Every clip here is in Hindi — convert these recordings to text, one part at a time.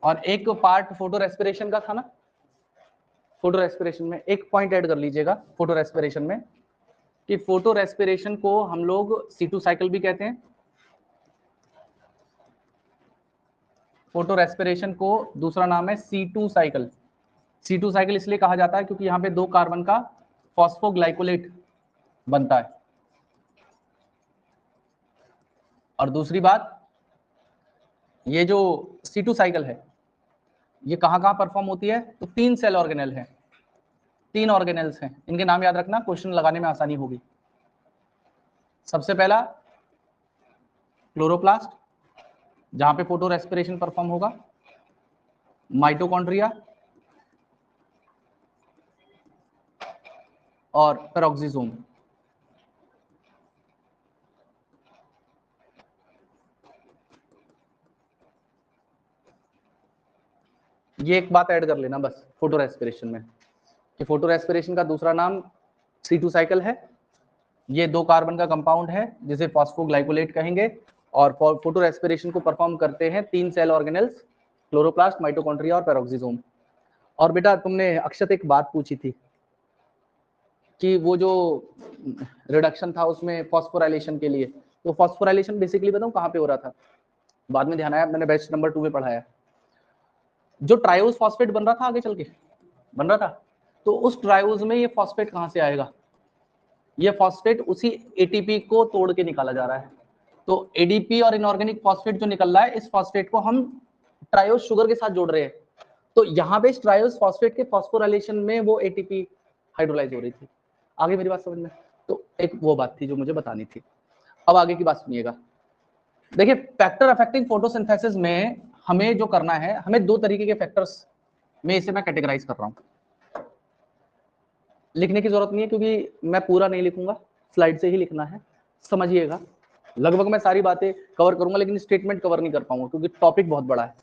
और एक पार्ट फोटो रेस्पिरेशन का था ना। फोटो रेस्पिरेशन में एक पॉइंट ऐड कर लीजिएगा फोटो रेस्पिरेशन में, कि फोटो रेस्पिरेशन को हम लोग C2 साइकिल भी कहते हैं। फोटो रेस्पिरेशन को दूसरा नाम है C2 साइकिल। C2 साइकिल इसलिए कहा जाता है क्योंकि यहाँ पे 2 कार्बन का फॉस्फोग्लाइकोलेट बनता है। और दूसरी बात, ये जो C2 साइकिल है ये कहाँ कहाँ परफॉर्म होती है, तो 3 सेल ऑर्गेनेल है, 3 ऑर्गेनेल्स हैं, इनके नाम याद रखना, क्वेश्चन लगाने में आसानी होगी। सबसे पहला क्लोरोप्लास्ट, जहां पे फोटो रेस्पिरेशन परफॉर्म होगा, माइटोकॉन्ड्रिया और पेरोक्सिसोम। ये एक बात ऐड कर लेना बस फोटो रेस्पिरेशन में, कि फोटो रेस्पिरेशन का दूसरा नाम C2 साइकिल है। ये 2 कार्बन का कंपाउंड है जिसे फॉस्फोग्लाइकोलेट कहेंगे, और फोटो रेस्पिरेशन को परफॉर्म करते हैं 3 सेल ऑर्गेनेल्स, क्लोरोप्लास्ट, माइटोकॉन्ड्रिया और पेरोक्सिसोम। और बेटा तुमने अक्षत एक बात पूछी थी कि वो जो रिडक्शन था उसमें फॉस्फोराइलेशन के लिए, तो फॉस्फोराइलेशन बेसिकली बताऊं कहाँ पे हो रहा था, बाद में ध्यान आया, मैंने बैच नंबर 2 में पढ़ाया। जो ट्रायोज फॉस्फेट बन रहा था आगे चल के बन रहा था, तो उस ट्रायोज में ये फॉस्फेट कहाँ से आएगा, ये फॉस्फेट उसी एटीपी को तोड़ के निकाला जा रहा है। तो एडीपी और इनऑर्गेनिक फॉस्फेट जो निकल रहा है, इस फॉस्फेट को हम ट्रायोज शुगर के साथ जोड़ रहे हैं। तो यहाँ पे इस ट्रायोज फॉस्फेट के फॉस्फोराइलेशन में वो एटीपी हाइड्रोलाइज हो रही थी। आगे मेरी बात समझ में, तो एक वो बात थी जो मुझे बतानी थी। अब आगे की बात सुनिएगा। देखिए फैक्टर अफेक्टिंग फोटोसिंथेसिस में हमें जो करना है, हमें 2 तरीके के फैक्टर्स में इसे मैं कैटेगराइज कर रहा हूं। लिखने की जरूरत नहीं है क्योंकि मैं पूरा नहीं लिखूंगा, स्लाइड से ही लिखना है, समझिएगा। लगभग मैं सारी बातें कवर करूंगा लेकिन स्टेटमेंट कवर नहीं कर पाऊंगा क्योंकि टॉपिक बहुत बड़ा है।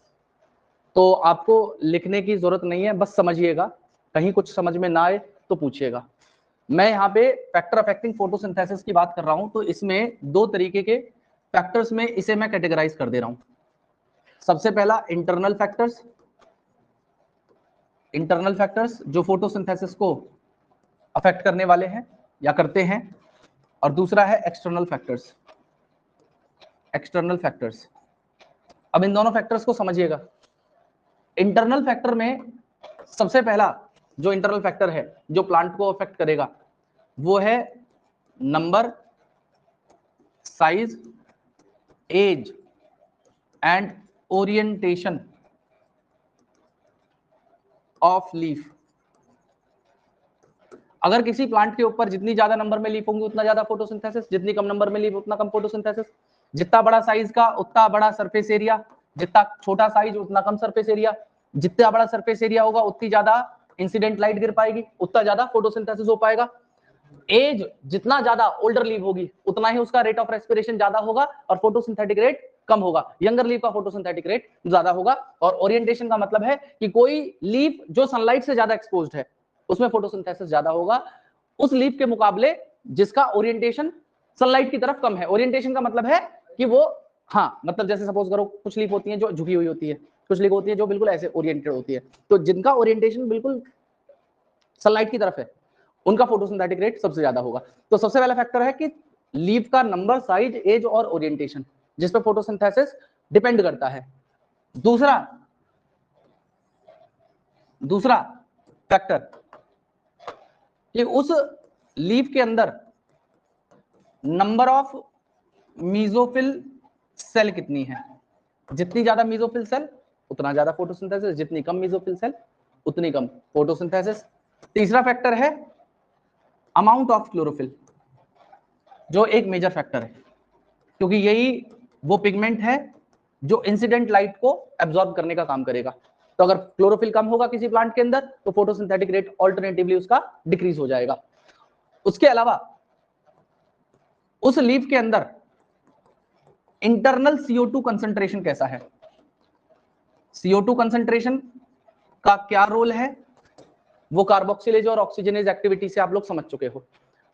तो आपको लिखने की जरूरत नहीं है, बस समझिएगा, कहीं कुछ समझ में ना आए तो पूछिएगा। मैं यहाँ पे फैक्टर अफेक्टिंग फोटोसिंथेसिस की बात कर रहा हूं, तो इसमें 2 तरीके के फैक्टर्स में इसे मैं कैटेगराइज कर दे रहा हूं। सबसे पहला इंटरनल फैक्टर्स, इंटरनल फैक्टर्स जो फोटोसिंथेसिस को अफेक्ट करने वाले हैं या करते हैं, और दूसरा है एक्सटर्नल फैक्टर्स, एक्सटर्नल फैक्टर्स। अब इन दोनों फैक्टर्स को समझिएगा। इंटरनल फैक्टर में सबसे पहला जो इंटरनल फैक्टर है जो प्लांट को अफेक्ट करेगा वो है number, size, age and orientation of leaf. अगर किसी प्लांट के ऊपर जितनी ज्यादा नंबर में लीफ होंगी उतना ज्यादा फोटोसिंथेसिस, जितनी कम नंबर में लीफ उतना कम फोटोसिंथेसिस, जितना बड़ा साइज का उतना बड़ा सरफेस एरिया, जितना छोटा साइज उतना कम सरफेस एरिया, जितना बड़ा सरफेस एरिया होगा उतनी ज्यादा इंसिडेंट लाइट गिर पाएगी, उतना ज्यादा फोटोसिंथेसिस हो पाएगा। एज जितना ज्यादा ओल्डर लीफ होगी उतना ही उसका रेट ऑफ रेस्पिरेशन ज्यादा होगा और फोटोसिंथेटिक रेट कम होगा। यंगर लीफ का फोटोसिंथेटिक रेट ज्यादा होगा। और ओरिएंटेशन का मतलब है कि कोई लीफ जो सनलाइट से ज्यादा एक्सपोज्ड है उसमें फोटोसिंथेसिस ज्यादा होगा उस लीफ के मुकाबले जिसका ओरिएंटेशन सनलाइट की तरफ कम है। ओरिएंटेशन का मतलब है कि वो, हाँ मतलब जैसे सपोज करो कुछ लीफ होती है जो झुकी हुई होती है, कुछ लीफ होती है जो बिल्कुल ऐसे ओरिएंटेड होती है, तो जिनका ओरिएंटेशन बिल्कुल सनलाइट की तरफ है उनका फोटोसिंथेटिक रेट सबसे ज्यादा होगा। तो सबसे पहला फैक्टर है कि लीफ का नंबर, साइज, एज और ओरिएंटेशन, जिस पर फोटोसिंथेसिस डिपेंड करता है। दूसरा फैक्टर कि उस लीफ के अंदर नंबर ऑफ मीजोफिल सेल कितनी है। जितनी ज्यादा मीजोफिल सेल उतना ज्यादा फोटोसिंथेसिस, जितनी कम मीजोफिल सेल उतनी कम फोटोसिंथेसिस। तीसरा फैक्टर है अमाउंट ऑफ क्लोरोफिल, जो एक मेजर फैक्टर है क्योंकि यही वो पिगमेंट है जो इंसिडेंट लाइट को एब्जॉर्ब करने का काम करेगा। तो अगर क्लोरोफिल कम होगा किसी प्लांट के अंदर तो फोटोसिंथेटिक रेट ऑल्टरनेटिवली उसका डिक्रीज हो जाएगा। उसके अलावा उस लीफ के अंदर इंटरनल CO2 कंसंट्रेशन कैसा है, CO2 कंसंट्रेशन का क्या रोल है, वो कार्बोक्सिलेज और ऑक्सीजनेज एक्टिविटी से आप लोग समझ चुके हो।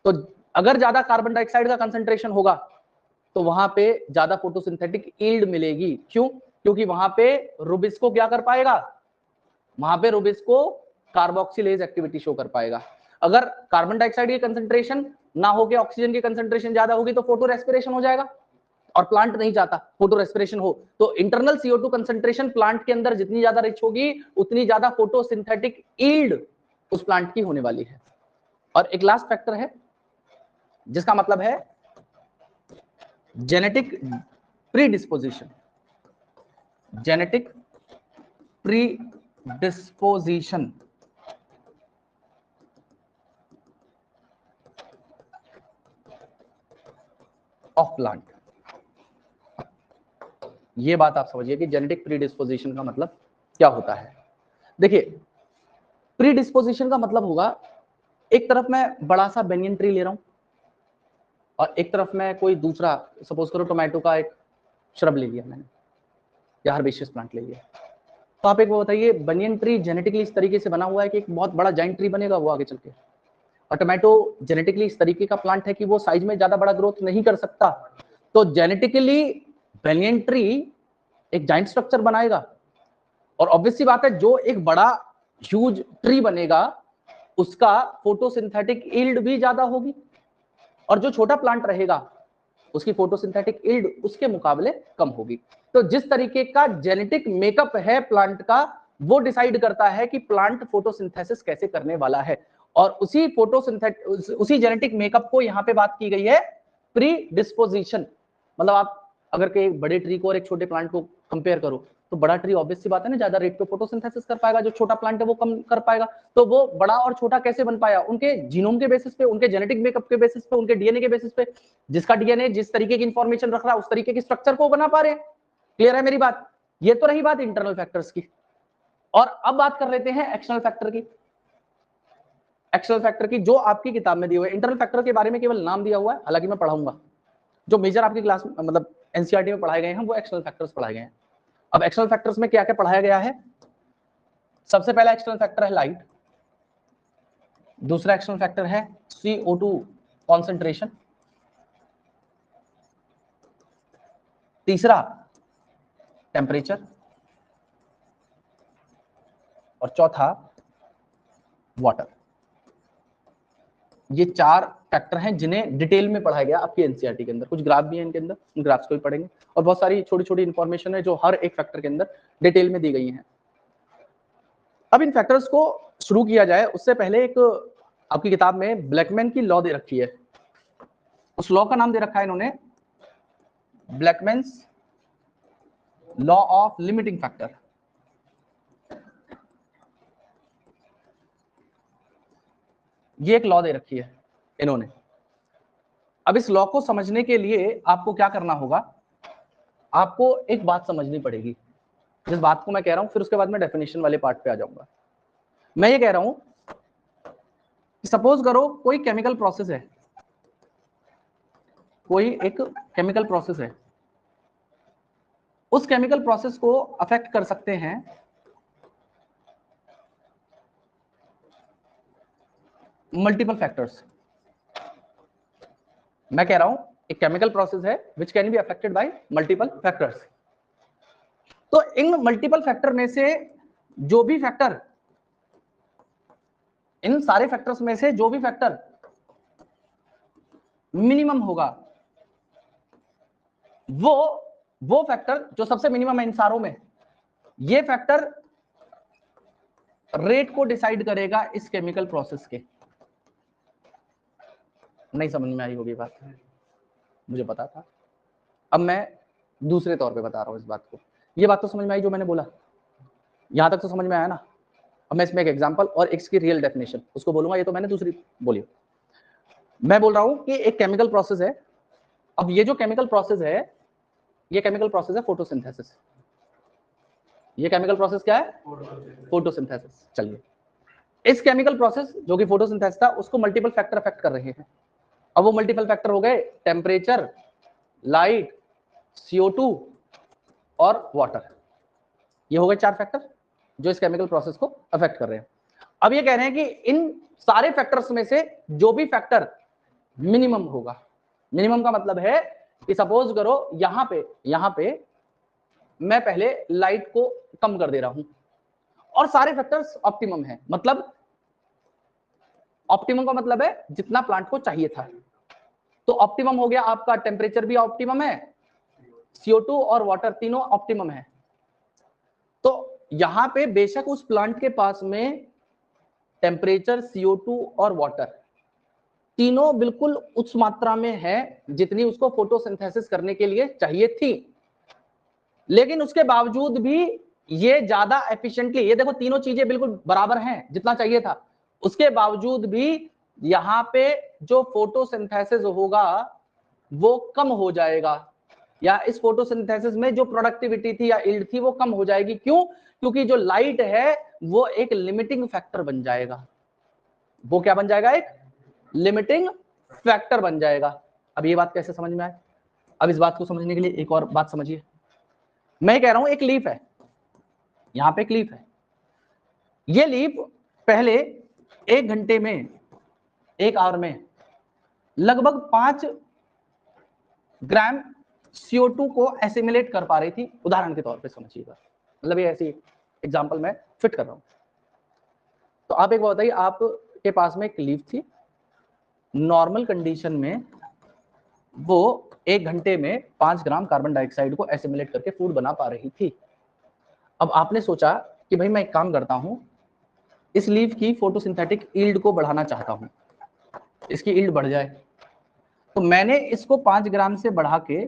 तो अगर ज्यादा कार्बन डाइऑक्साइड का कंसंट्रेशन होगा तो वहां पे ज्यादा फोटोसिंथेटिक यील्ड मिलेगी। क्यों? क्योंकि वहां पे रुबिस्को क्या कर पाएगा, वहां पे रुबिस्को कार्बोक्सिलेज एक्टिविटी शो कर पाएगा। अगर कार्बन डाइऑक्साइड की कंसंट्रेशन ना होके ऑक्सीजन की कंसंट्रेशन ज्यादा होगी तो फोटो रेस्पिरेशन हो जाएगा, और प्लांट नहीं चाहता फोटो रेस्पिरेशन हो। तो इंटरनल CO2 कंसंट्रेशन प्लांट के अंदर जितनी ज्यादा रिच होगी उतनी ज्यादा फोटोसिंथेटिक यील्ड उस प्लांट की होने वाली है। और एक लास्ट फैक्टर है जिसका मतलब है genetic predisposition. Genetic predisposition of plant. ये बात आप समझिए कि जेनेटिक प्रीडिस्पोजिशन का मतलब क्या होता है। देखिए, प्रीडिस्पोजिशन का मतलब होगा एक तरफ मैं बड़ा सा बेनियन ट्री ले रहा हूं और एक तरफ मैं कोई दूसरा, सपोज करो टोमेटो का एक श्रब ले लिया मैंने या हर्बेशियस प्लांट ले लिया। तो आप एक वो बताइए, बनियन ट्री जेनेटिकली इस तरीके से बना हुआ है कि एक बहुत बड़ा जाइंट ट्री बनेगा वो आगे चल के, और टोमेटो जेनेटिकली इस तरीके का प्लांट है कि वो साइज में ज्यादा बड़ा ग्रोथ नहीं कर सकता। तो जेनेटिकली बनियन ट्री एक जाइंट स्ट्रक्चर बनाएगा, और ऑब्वियस सी बात है जो एक बड़ा ह्यूज ट्री बनेगा उसका फोटोसिंथेटिक यील्ड भी ज्यादा होगी, और जो छोटा प्लांट रहेगा उसकी फोटोसिंथेटिक यील्ड उसके मुकाबले कम होगी। तो जिस तरीके का जेनेटिक मेकअप है प्लांट का वो डिसाइड करता है कि प्लांट फोटोसिंथेसिस कैसे करने वाला है, और उसी जेनेटिक मेकअप को यहाँ पे बात की गई है प्री डिस्पोजिशन। मतलब आप अगर के बड़े ट्री को और एक छोटे प्लांट को कंपेयर करो तो बड़ा ट्री ऑब्वियस सी बात है ना ज्यादा रेट पे फोटोसिंथेसिस कर पाएगा, जो छोटा प्लांट है वो कम कर पाएगा। तो वो बड़ा और छोटा कैसे बन पाया, उनके जीनोम के बेसिस पे, उनके जेनेटिक मेकअप के बेसिस पे, उनके डीएनए के बेसिस पे। जिसका डीएनए जिस तरीके की इंफॉर्मेशन रख रहा है उस तरीके की स्ट्रक्चर को बना पा रहे हैं। क्लियर है मेरी बात? ये तो रही बात इंटरनल फैक्टर्स की। और अब बात कर लेते हैं एक्सटर्नल फैक्टर की। एक्सटर्नल फैक्टर की जो आपकी किताब में दिए हुए, इंटरनल फैक्टर के बारे में केवल नाम दिया हुआ है, हालांकि मैं पढ़ाऊंगा जो मेजर आपकी क्लास मतलब एनसीईआरटी में पढ़ाए गए हैं वो एक्सटर्नल फैक्टर्स पढ़ाए गए हैं। अब एक्सटर्नल फैक्टर्स में क्या क्या पढ़ाया गया है? सबसे पहला एक्सटर्नल फैक्टर है लाइट, दूसरा एक्सटर्नल फैक्टर है CO2 कॉन्सेंट्रेशन, तीसरा टेम्परेचर, और चौथा वाटर। ये चार फैक्टर हैं जिन्हें डिटेल में पढ़ाया गया आपकी एनसीईआरटी के अंदर। कुछ ग्राफ भी हैं इनके अंदर, उन ग्राफ्स को भी पढ़ेंगे, और बहुत सारी छोटी छोटी इंफॉर्मेशन है जो हर एक फैक्टर के अंदर डिटेल में दी गई है। अब इन फैक्टर्स को शुरू किया जाए उससे पहले एक आपकी किताब में ब्लैकमैन की लॉ दे रखी है, उस लॉ का नाम दे रखा है इन्होंने ब्लैकमैन्स लॉ ऑफ लिमिटिंग फैक्टर। ये एक लॉ दे रखी है इन्होंने। अब इस लॉ को समझने के लिए आपको क्या करना होगा, आपको एक बात समझनी पड़ेगी, जिस बात को मैं कह रहा हूं फिर उसके बाद मैं डेफिनेशन वाले पार्ट पे आ जाऊंगा। मैं ये कह रहा हूं कि सपोज करो कोई केमिकल प्रोसेस है, कोई एक केमिकल प्रोसेस है, उस केमिकल प्रोसेस को अफेक्ट कर सकते हैं मल्टीपल फैक्टर्स। मैं कह रहा हूं एक केमिकल प्रोसेस है which can be affected by multiple factors. तो इन मल्टीपल फैक्टर में से जो भी फैक्टर, इन सारे फैक्टर्स में से जो भी फैक्टर मिनिमम होगा वो फैक्टर जो सबसे मिनिमम है इन सारों में, ये फैक्टर रेट को डिसाइड करेगा इस केमिकल प्रोसेस के। नहीं समझ में आई होगी बात, मुझे पता था। अब मैं दूसरे तौर पे बता रहा हूं इस बात को। ये बात तो समझ में आई जो मैंने बोला, यहां तक तो समझ में आया ना? अब मैं इसमें एक एग्जांपल और इसकी रियल डेफिनेशन उसको बोलूंगा, ये तो मैंने दूसरी बोली। मैं बोल रहा हूं कि एक केमिकल प्रोसेस है। अब ये जो केमिकल प्रोसेस है, ये केमिकल प्रोसेस है फोटोसिंथेसिस। ये केमिकल प्रोसेस क्या है? फोटोसिंथेसिस। चलिए, इस केमिकल प्रोसेस जो कि फोटोसिंथेसिस था उसको मल्टीपल फैक्टर अफेक्ट कर रहे हैं। अब वो मल्टीपल फैक्टर हो गए टेम्परेचर, लाइट, CO2 और वाटर। ये हो गए चार फैक्टर जो इस केमिकल प्रोसेस को अफेक्ट कर रहे हैं। अब ये कह रहे हैं कि इन सारे फैक्टर्स में से जो भी फैक्टर मिनिमम होगा, मिनिमम का मतलब है कि सपोज करो यहां पे मैं पहले लाइट को कम कर दे रहा हूं और सारे फैक्टर्स ऑप्टिमम है। मतलब ऑप्टिमम का मतलब है जितना प्लांट को चाहिए था। तो ऑप्टिमम हो गया आपका, टेम्परेचर भी ऑप्टिमम है, CO2 और वाटर तीनों ऑप्टिमम है। तो यहां पे बेशक उस प्लांट के पास में टेम्परेचर, CO2 और वाटर तीनों बिल्कुल उस मात्रा में है जितनी उसको फोटोसिंथेसिस करने के लिए चाहिए थी, लेकिन उसके बावजूद भी ये ज्यादा एफिशिएंटली, ये देखो तीनों चीजें बिल्कुल बराबर हैं जितना चाहिए था, उसके बावजूद भी यहाँ पे जो फोटोसिंथेसिस होगा वो कम हो जाएगा, या इस फोटोसिंथेसिस में जो प्रोडक्टिविटी थी या यील्ड थी वो कम हो जाएगी। क्यों? क्योंकि जो लाइट है वो एक लिमिटिंग फैक्टर बन जाएगा। वो क्या बन जाएगा? एक लिमिटिंग फैक्टर बन जाएगा। अब ये बात कैसे समझ में आए? अब इस बात को समझने के लिए एक और बात समझिए। मैं कह रहा हूं एक लीफ है, यहां पे एक लीफ है, ये लीफ पहले 1 घंटे में, 1 आवर में लगभग 5 ग्राम CO2 को एसिमिलेट कर पा रही थी, उदाहरण के तौर पे समझिएगा। मतलब ये ऐसी एग्जांपल मैं फिट कर रहा हूं। तो आप एक बात बताइए, आपके पास में एक लीफ थी, नॉर्मल कंडीशन में वो 1 घंटे में 5 ग्राम कार्बन डाइऑक्साइड को एसिमिलेट करके फूड बना पा रही थी। अब आपने सोचा कि भाई मैं एक काम करता हूं, इस लीफ की फोटोसिंथेटिक यील्ड को बढ़ाना चाहता हूं, इसकी यील्ड बढ़ जाए। तो मैंने इसको 5 ग्राम से बढ़ा के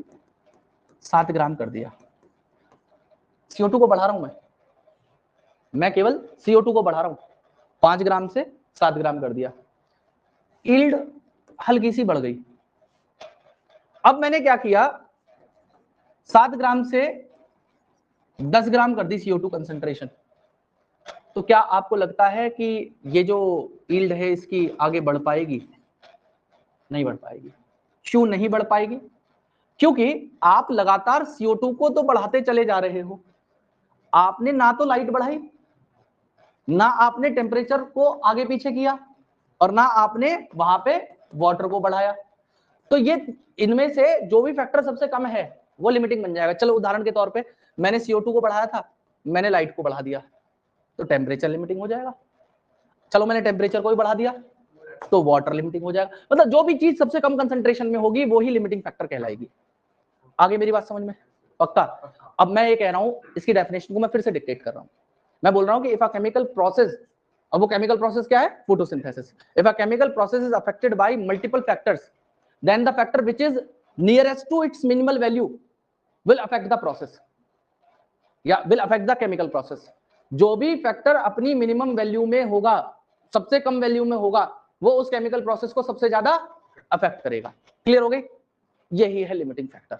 7 ग्राम कर दिया। CO2 को बढ़ा रहा हूं मैं केवल CO2 को बढ़ा रहा हूं, 5 ग्राम से 7 ग्राम कर दिया, यील्ड हल्की सी बढ़ गई। अब मैंने क्या किया, 7 ग्राम से 10 ग्राम कर दी CO2 कंसंट्रेशन। तो क्या आपको लगता है कि ये जो यील्ड है इसकी आगे बढ़ पाएगी? नहीं बढ़ पाएगी। क्यों नहीं बढ़ पाएगी? क्योंकि आप लगातार CO2 को तो बढ़ाते चले जा रहे हो, आपने ना तो लाइट बढ़ाई, ना आपने टेम्परेचर को आगे पीछे किया, और ना आपने वहां पे वाटर को बढ़ाया। तो ये इनमें से जो भी फैक्टर सबसे कम है वो लिमिटिंग बन जाएगा। चलो उदाहरण के तौर पे मैंने CO2 को बढ़ाया था, मैंने लाइट को बढ़ा दिया, तो टेम्परेचर लिमिटिंग हो जाएगा। चलो मैंने टेम्परेचर को भी बढ़ा दिया तो वाटर लिमिटिंग हो जाएगा। मतलब जो भी चीज सबसे कम कंसंट्रेशन में होगी वो ही लिमिटिंग फैक्टर कहलाएगी। आगे मेरी बात समझ में? पक्का? अब मैं ये कह रहा हूं, इसकी डेफिनेशन को मैं फिर से डिक्टेट कर रहा हूं। मैं बोल रहा हूं कि इफ अ केमिकल प्रोसेस, अब वो केमिकल प्रोसेस क्या है? Photosynthesis. If a chemical process is affected by multiple factors, then the factor which is nearest to its minimal value will affect the process, या will affect the chemical process। जो भी फैक्टर अपनी मिनिमम वैल्यू में होगा, सबसे कम वैल्यू में होगा, वो उस केमिकल प्रोसेस को सबसे ज्यादा अफेक्ट करेगा। क्लियर हो गई? यही है लिमिटिंग फैक्टर।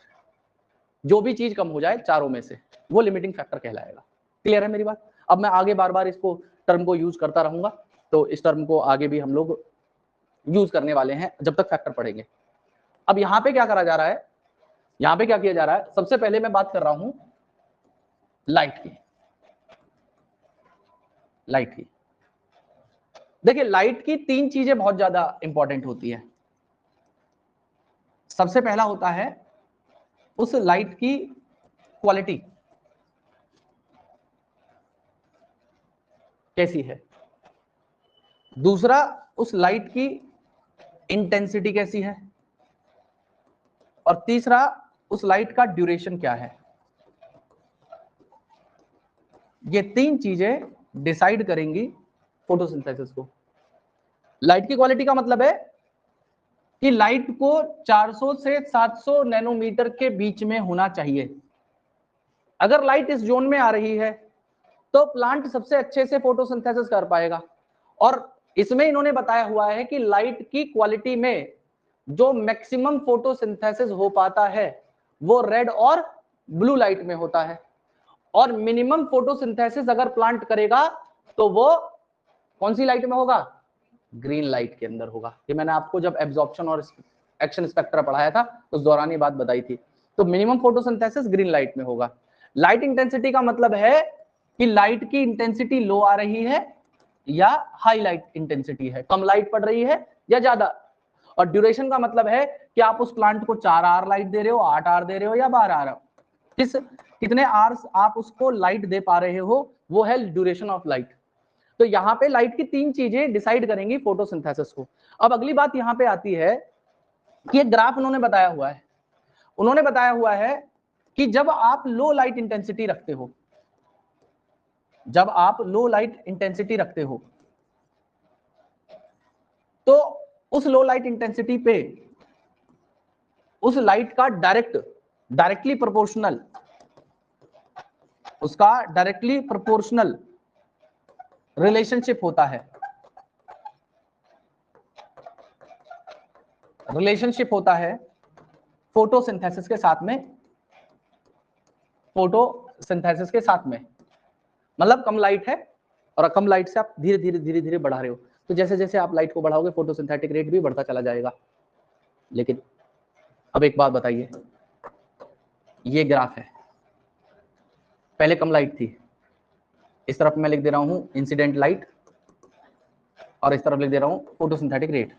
जो भी चीज कम हो जाए चारों में से, वो लिमिटिंग फैक्टर कहलाएगा। क्लियर है मेरी बात? अब मैं आगे बार बार इसको टर्म को यूज करता रहूंगा, तो इस टर्म को आगे भी हम लोग यूज करने वाले हैं जब तक फैक्टर पढ़ेंगे। अब यहां पे क्या करा जा रहा है, यहां पे क्या किया जा रहा है? सबसे पहले मैं बात कर रहा हूं लाइट की। लाइट की देखिए, लाइट की 3 चीजें बहुत ज्यादा इंपॉर्टेंट होती है। सबसे पहला होता है उस लाइट की क्वालिटी कैसी है, दूसरा उस लाइट की इंटेंसिटी कैसी है, और तीसरा उस लाइट का ड्यूरेशन क्या है। ये 3 चीजें डिसाइड करेंगी फोटोसिंथेसिस को। लाइट की क्वालिटी का मतलब है कि लाइट को 400 से 700 नैनोमीटर के बीच में होना चाहिए। अगर लाइट इस जोन में आ रही है तो प्लांट सबसे अच्छे से फोटोसिंथेसिस कर पाएगा। और इसमें इन्होंने बताया हुआ है कि लाइट की क्वालिटी में जो मैक्सिमम फोटोसिंथेसिस हो पाता है वो रेड और ब्लू लाइट में होता है, और मिनिमम फोटोसिंथेसिस अगर प्लांट करेगा तो वो कौन सी लाइट में होगा? ग्रीन लाइट के अंदर होगा। ये मैंने आपको जब एब्जॉर्प्शन और एक्शन स्पेक्ट्रा पढ़ाया था उस दौरान ये बात बताई थी। तो मिनिमम फोटोसिंथेसिस ग्रीन लाइट में होगा। लाइट इंटेंसिटी का मतलब है कि लाइट की इंटेंसिटी लो आ रही है या हाई लाइट इंटेंसिटी है, कम लाइट पड़ रही है या ज्यादा। और ड्यूरेशन का मतलब है कि आप उस प्लांट को 4 आवर लाइट दे रहे हो, 8 आवर दे रहे हो या 12 आवर, किस कितने आवर्स आप उसको लाइट दे पा रहे हो, वो है ड्यूरेशन ऑफ लाइट। तो यहाँ पे लाइट की 3 चीजें डिसाइड करेंगी फोटोसिंथेसिस को। अब अगली बात यहाँ पे आती है कि एक ग्राफ उन्होंने बताया हुआ है, उन्होंने बताया हुआ है कि जब आप लो लाइट इंटेंसिटी रखते हो, जब आप लो लाइट इंटेंसिटी रखते हो, तो उस लो लाइट इंटेंसिटी पे उस लाइट का डायरेक्टली प्रोपोर्शनल, उसका डायरेक्टली प्रोपोर्शनल रिलेशनशिप होता है, रिलेशनशिप होता है फोटोसिंथेसिस के साथ में, फोटोसिंथेसिस के साथ में। मतलब कम लाइट है और कम लाइट से आप धीरे धीरे धीरे धीरे बढ़ा रहे हो, तो जैसे जैसे आप लाइट को बढ़ाओगे फोटोसिंथेटिक रेट भी बढ़ता चला जाएगा। लेकिन अब एक बात बताइए, ये ग्राफ है, पहले कम लाइट थी, इस तरफ मैं लिख दे रहा हूं इंसिडेंट लाइट और इस तरफ लिख दे रहा हूं फोटोसिंथेटिक रेट।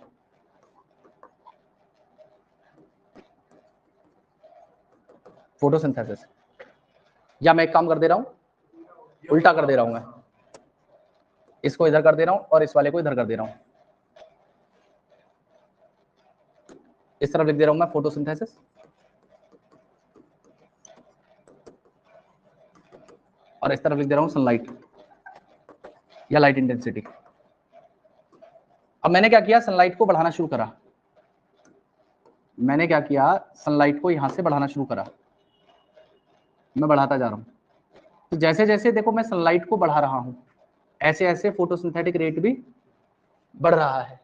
फोटोसिंथेसिस, या मैं एक काम कर दे रहा हूं, उल्टा कर दे रहा हूं, मैं इसको इधर कर दे रहा हूं और इस वाले को इधर कर दे रहा हूं। इस तरफ लिख दे रहा हूं मैं फोटोसिंथेसिस और इस तरफ लिख दे रहा हूं सनलाइट या लाइट इंटेंसिटी। अब मैंने क्या किया, सनलाइट को बढ़ाना शुरू करा, मैंने क्या किया, सनलाइट को यहां से बढ़ाना शुरू करा, मैं बढ़ाता जा रहा हूं। तो जैसे जैसे देखो मैं सनलाइट को बढ़ा रहा हूं, ऐसे ऐसे फोटोसिंथेटिक रेट भी बढ़ रहा है।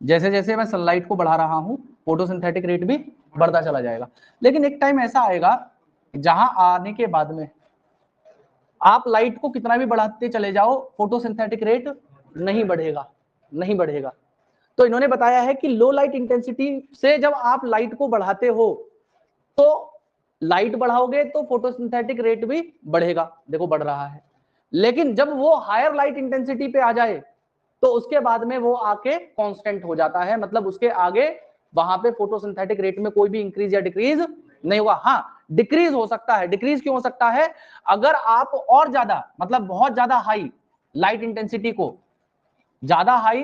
जैसे जैसे मैं सनलाइट को बढ़ा रहा हूं, फोटोसिंथेटिक रेट भी बढ़ता चला जाएगा। लेकिन एक टाइम ऐसा आएगा जहां आने के बाद में आप लाइट को कितना भी बढ़ाते चले जाओ, फोटोसिंथेटिक रेट नहीं बढ़ेगा, नहीं बढ़ेगा। तो इन्होंने बताया है कि लो लाइट इंटेंसिटी से जब आप लाइट को बढ़ाते हो, तो लाइट बढ़ाओगे तो फोटोसिंथेटिक रेट भी बढ़ेगा, देखो बढ़ रहा है। लेकिन जब वो हायर लाइट इंटेंसिटी पे आ जाए, तो उसके बाद में वो आके कांस्टेंट हो जाता है, मतलब उसके आगे वहां पे फोटोसिंथेटिक रेट में कोई भी इंक्रीज या डिक्रीज नहीं होगा। हाँ, डिक्रीज हो सकता है। डिक्रीज क्यों हो सकता है? अगर आप और ज्यादा, मतलब बहुत ज्यादा हाई लाइट इंटेंसिटी को, ज्यादा हाई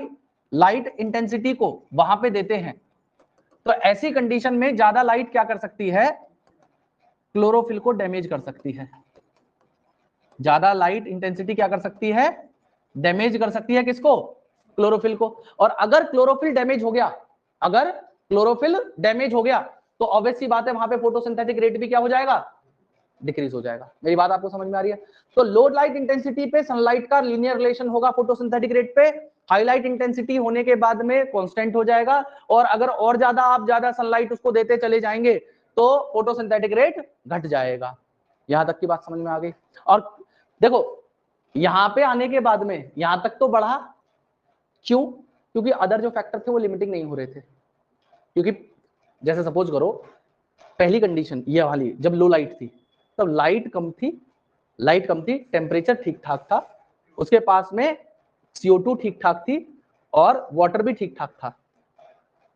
लाइट इंटेंसिटी को वहां पे देते हैं, तो ऐसी कंडीशन में ज्यादा लाइट क्या कर सकती है, क्लोरोफिल को डैमेज कर सकती है। ज्यादा लाइट इंटेंसिटी क्या कर सकती है, डैमेज कर सकती है किसको, क्लोरोफिल को। और अगर क्लोरोफिल डैमेज हो गया, अगर क्लोरोफिल डैमेज हो गया, तो ऑब्वियस सी बात है वहां पे फोटोसिंथेटिक रेट भी क्या हो जाएगा, डिक्रीज हो जाएगा। मेरी बात आपको समझ में आ रही है? तो लो लाइट इंटेंसिटी पे सनलाइट का लीनियर रिलेशन होगा फोटोसिंथेटिक रेट पे, हाई लाइट इंटेंसिटी होने के बाद में कांस्टेंट हो जाएगा। और अगर और ज्यादा आप ज्यादा सनलाइट उसको देते चले जाएंगे, तो फोटोसिंथेटिक रेट घट जाएगा। यहां तक की बात समझ में आ गई? और देखो यहां पे आने के बाद में यहां तक तो बढ़ा, क्यों? क्योंकि अदर जो फैक्टर थे वो लिमिटिंग नहीं हो रहे थे। क्योंकि जैसे सपोज करो पहली कंडीशन ये वाली, जब लो लाइट थी तब लाइट कम थी, लाइट कम थी, टेम्परेचर ठीक ठाक था, उसके पास में CO2 ठीक ठाक थी और वाटर भी ठीक ठाक था।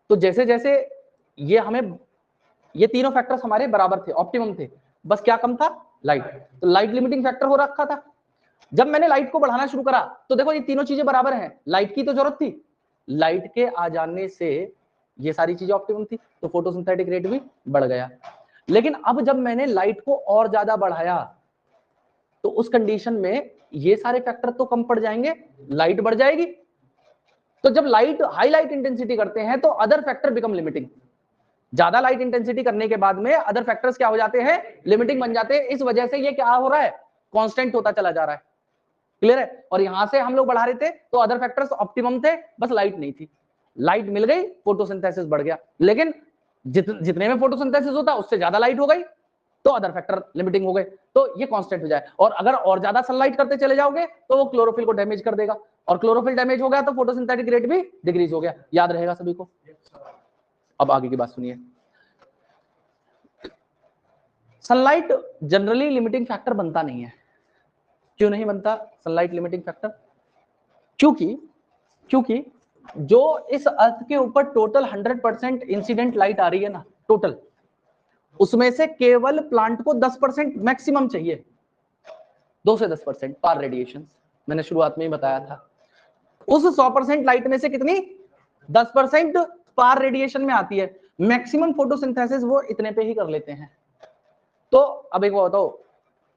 तो जैसे जैसे ये हमें, ये तीनों फैक्टर्स हमारे बराबर थे, ऑप्टिमम थे, बस क्या कम था, लाइट। तो लाइट लिमिटिंग फैक्टर हो रखा था। जब मैंने लाइट को बढ़ाना शुरू करा, तो देखो ये तीनों चीजें बराबर हैं, लाइट की तो जरूरत थी, लाइट के आ जाने से ये सारी चीजें ऑप्टिमम थी, तो फोटोसिंथेटिक रेट भी बढ़ गया। लेकिन अब जब मैंने लाइट को और ज्यादा बढ़ाया, तो उस कंडीशन में ये सारे फैक्टर तो कम पड़ जाएंगे, लाइट बढ़ जाएगी। तो जब लाइट हाई लाइट इंटेंसिटी करते हैं तो अदर फैक्टर बिकम लिमिटिंग। ज्यादा लाइट इंटेंसिटी करने के बाद में अदर फैक्टर्स क्या हो जाते हैं, लिमिटिंग बन जाते हैं। इस वजह से ये क्या हो रहा है, कांस्टेंट होता चला जा रहा है। क्लियर है? और यहां से हम लोग बढ़ा रहे थे तो अदर फैक्टर्स ऑप्टिमम थे, बस लाइट नहीं थी। लाइट मिल गई, फोटोसिंथेसिस बढ़ गया। लेकिन जितने में फोटोसिंथेसिस होता उससे ज्यादा लाइट हो गई, तो अदर फैक्टर लिमिटिंग हो गए, तो ये कांस्टेंट हो जाए। और अगर और ज्यादा सनलाइट करते चले जाओगे तो वो क्लोरोफिल को डैमेज कर देगा, और क्लोरोफिल डैमेज हो गया तो फोटोसिंथेटिक रेट भी डिक्रीज हो गया। याद रहेगा सभी को? अब आगे की बात सुनिए। सनलाइट जनरली लिमिटिंग फैक्टर बनता नहीं है। क्यों नहीं बनता सनलाइट लिमिटिंग फैक्टर? क्योंकि जो इस अर्थ के ऊपर टोटल 100% इंसिडेंट लाइट आ रही है ना, टोटल उसमें से केवल प्लांट को 10% मैक्सिमम चाहिए, 2 से 10% पार रेडिएशन, मैंने शुरुआत में ही बताया था। उस 100% लाइट में से कितनी 10% पार रेडिएशन में आती है, मैक्सिमम फोटोसिंथेसिस वो इतने पे ही कर लेते हैं। तो अब एक बात बताओ,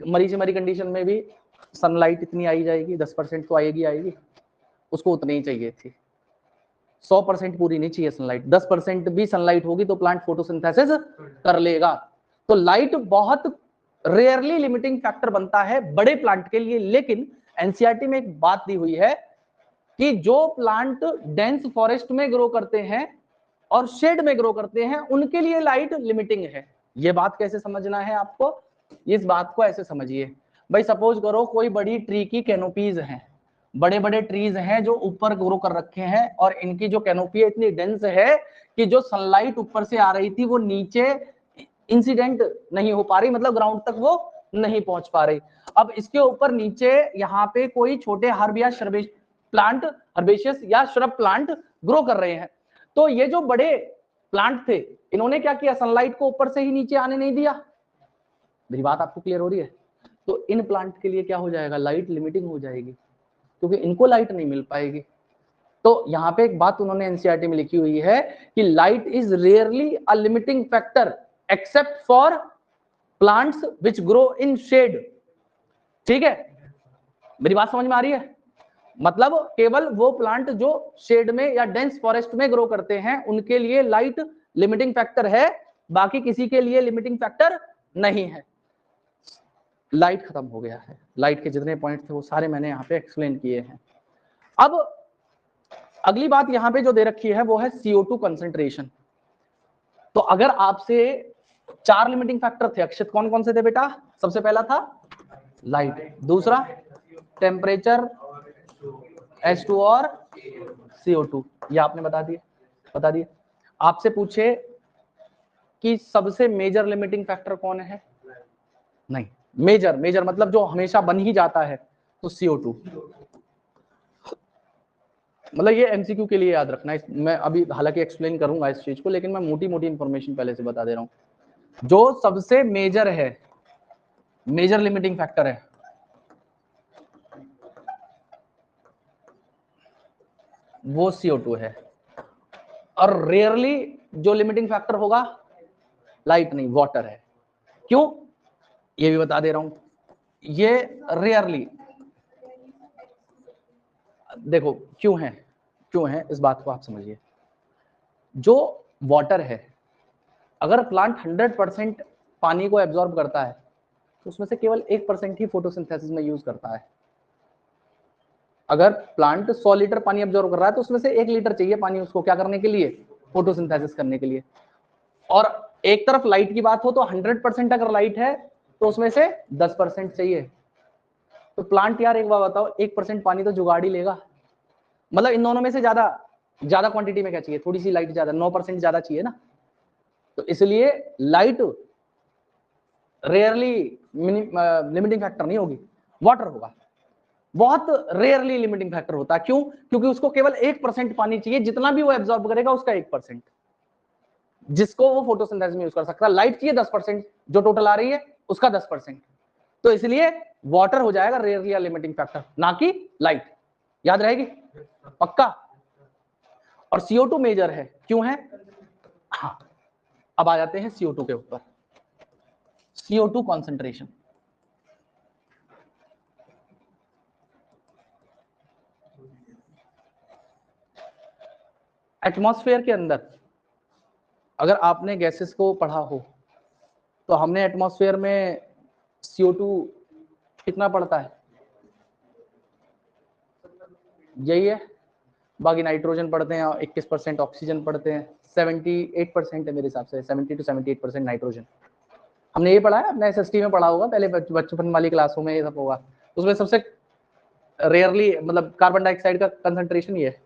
मरी से मरी कंडीशन में भी सनलाइट इतनी आई जाएगी, 10% तो आएगी, उसको उतनी ही चाहिए थी, 100% पूरी नहीं चाहिए सनलाइट, 10% भी सनलाइट होगी तो प्लांट फोटोसिंथेसिस कर लेगा। तो लाइट बहुत रेयरली लिमिटिंग फैक्टर बनता है बड़े प्लांट के लिए, लेकिन एनसीईआरटी में एक बात दी हुई है कि जो प्लांट डेंस फॉरेस्ट में ग्रो करते हैं और शेड में ग्रो करते हैं उनके लिए लाइट लिमिटिंग है। ये बात कैसे समझना है आपको, इस बात को ऐसे समझिए, भाई सपोज करो कोई बड़ी ट्री की कैनोपीज हैं, बड़े बड़े ट्रीज हैं जो ऊपर ग्रो कर रखे हैं और इनकी जो कैनोपी है इतनी डेंस है कि जो सनलाइट ऊपर से आ रही थी वो नीचे इंसिडेंट नहीं हो पा रही, मतलब ग्राउंड तक वो नहीं पहुंच पा रही। अब इसके ऊपर नीचे यहाँ पे कोई छोटे हर्ब या प्लांट, हर्बेशियस या श्रब प्लांट ग्रो कर रहे हैं, तो ये जो बड़े प्लांट थे इन्होंने क्या किया, सनलाइट को ऊपर से ही नीचे आने नहीं दिया। मेरी बात आपको क्लियर हो रही है? तो इन प्लांट के लिए क्या हो जाएगा, लाइट लिमिटिंग हो जाएगी, क्योंकि इनको लाइट नहीं मिल पाएगी। तो यहाँ पे एक बात उन्होंने एनसीईआरटी में लिखी हुई है कि light is rarely a limiting factor except for plants which grow in shade. ठीक है, मेरी बात समझ में आ रही है? मतलब केवल वो प्लांट जो शेड में या डेंस फॉरेस्ट में ग्रो करते हैं उनके लिए लाइट लिमिटिंग फैक्टर है, बाकी किसी के लिए लिमिटिंग फैक्टर नहीं है। लाइट खत्म हो गया है, लाइट के जितने पॉइंट थे वो सारे मैंने यहाँ पे एक्सप्लेन किए हैं। अब अगली बात यहाँ पे जो दे रखी है वो है CO2 कंसंट्रेशन। तो अगर आपसे 4 लिमिटिंग फैक्टर थे अक्षित, कौन कौन से थे बेटा? सबसे पहला था लाइट, दूसरा टेम्परेचर H2 और CO2, ये आपने बता दिए। आपसे पूछे कि सबसे मेजर लिमिटिंग फैक्टर कौन है? नहीं, मेजर मतलब जो हमेशा बन ही जाता है, तो CO2। मतलब ये एमसीक्यू के लिए याद रखना है, मैं अभी हालांकि एक्सप्लेन करूंगा इस चीज को, लेकिन मैं मोटी मोटी इंफॉर्मेशन पहले से बता दे रहा हूं। जो सबसे मेजर है, मेजर लिमिटिंग फैक्टर है, वो CO2 है। और रेयरली जो लिमिटिंग फैक्टर होगा, लाइट नहीं, वाटर है। क्यों, ये भी बता दे रहा हूं। ये रेयरली, देखो क्यों है इस बात को आप समझिए। जो वाटर है, अगर प्लांट 100% पानी को एब्जॉर्ब करता है तो उसमें से केवल 1% ही फोटोसिंथेसिस में यूज करता है। अगर प्लांट 100 लीटर पानी एब्जॉर्ब कर रहा है तो उसमें से 1 लीटर चाहिए पानी उसको क्या करने के लिए, फोटोसिंथेसिस करने के लिए। और एक तरफ लाइट की बात हो तो 100% अगर लाइट है तो उसमें से 10% चाहिए। तो प्लांट यार एक बात बताओ, 1% पानी तो जुगाड़ ही लेगा। मतलब इन दोनों में से ज्यादा क्वांटिटी में क्या चाहिए, थोड़ी सी लाइट ज्यादा, 9% ज्यादा चाहिए ना। तो इसलिए लाइट रेयरली लिमिटिंग फैक्टर नहीं होगी, वाटर होगा। बहुत रेयरली लिमिटिंग फैक्टर होता है। क्यों? क्योंकि उसको केवल 1% पानी चाहिए, जितना भी वो एब्जॉर्ब करेगा उसका 1%, जिसको वो फोटोसिंथेसिस में यूज कर सकता है। लाइट चाहिए 10%, जो टोटल आ रही है उसका 10%। तो इसलिए वाटर हो जाएगा रेयरली लिमिटिंग फैक्टर, ना कि लाइट। याद रहेगी? पक्का? और CO2 मेजर है, क्यों है? हाँ, अब आ जाते हैं CO2 के ऊपर। CO2 कॉन्सेंट्रेशन, एटमॉस्फेयर के अंदर अगर आपने गैसेस को पढ़ा हो तो हमने एटमॉस्फेयर में CO2 कितना पड़ता है, यही है। बाकी नाइट्रोजन पढ़ते हैं, 21% ऑक्सीजन पढ़ते हैं, 78% है मेरे हिसाब से, 70 to 78% नाइट्रोजन। हमने ये पढ़ा है, अपने SST में पढ़ा होगा पहले, बचपन वाली क्लासों में ये सब होगा। उसमें सबसे रेयरली मतलब कार्बन डाइऑक्साइड का कंसंट्रेशन ये है।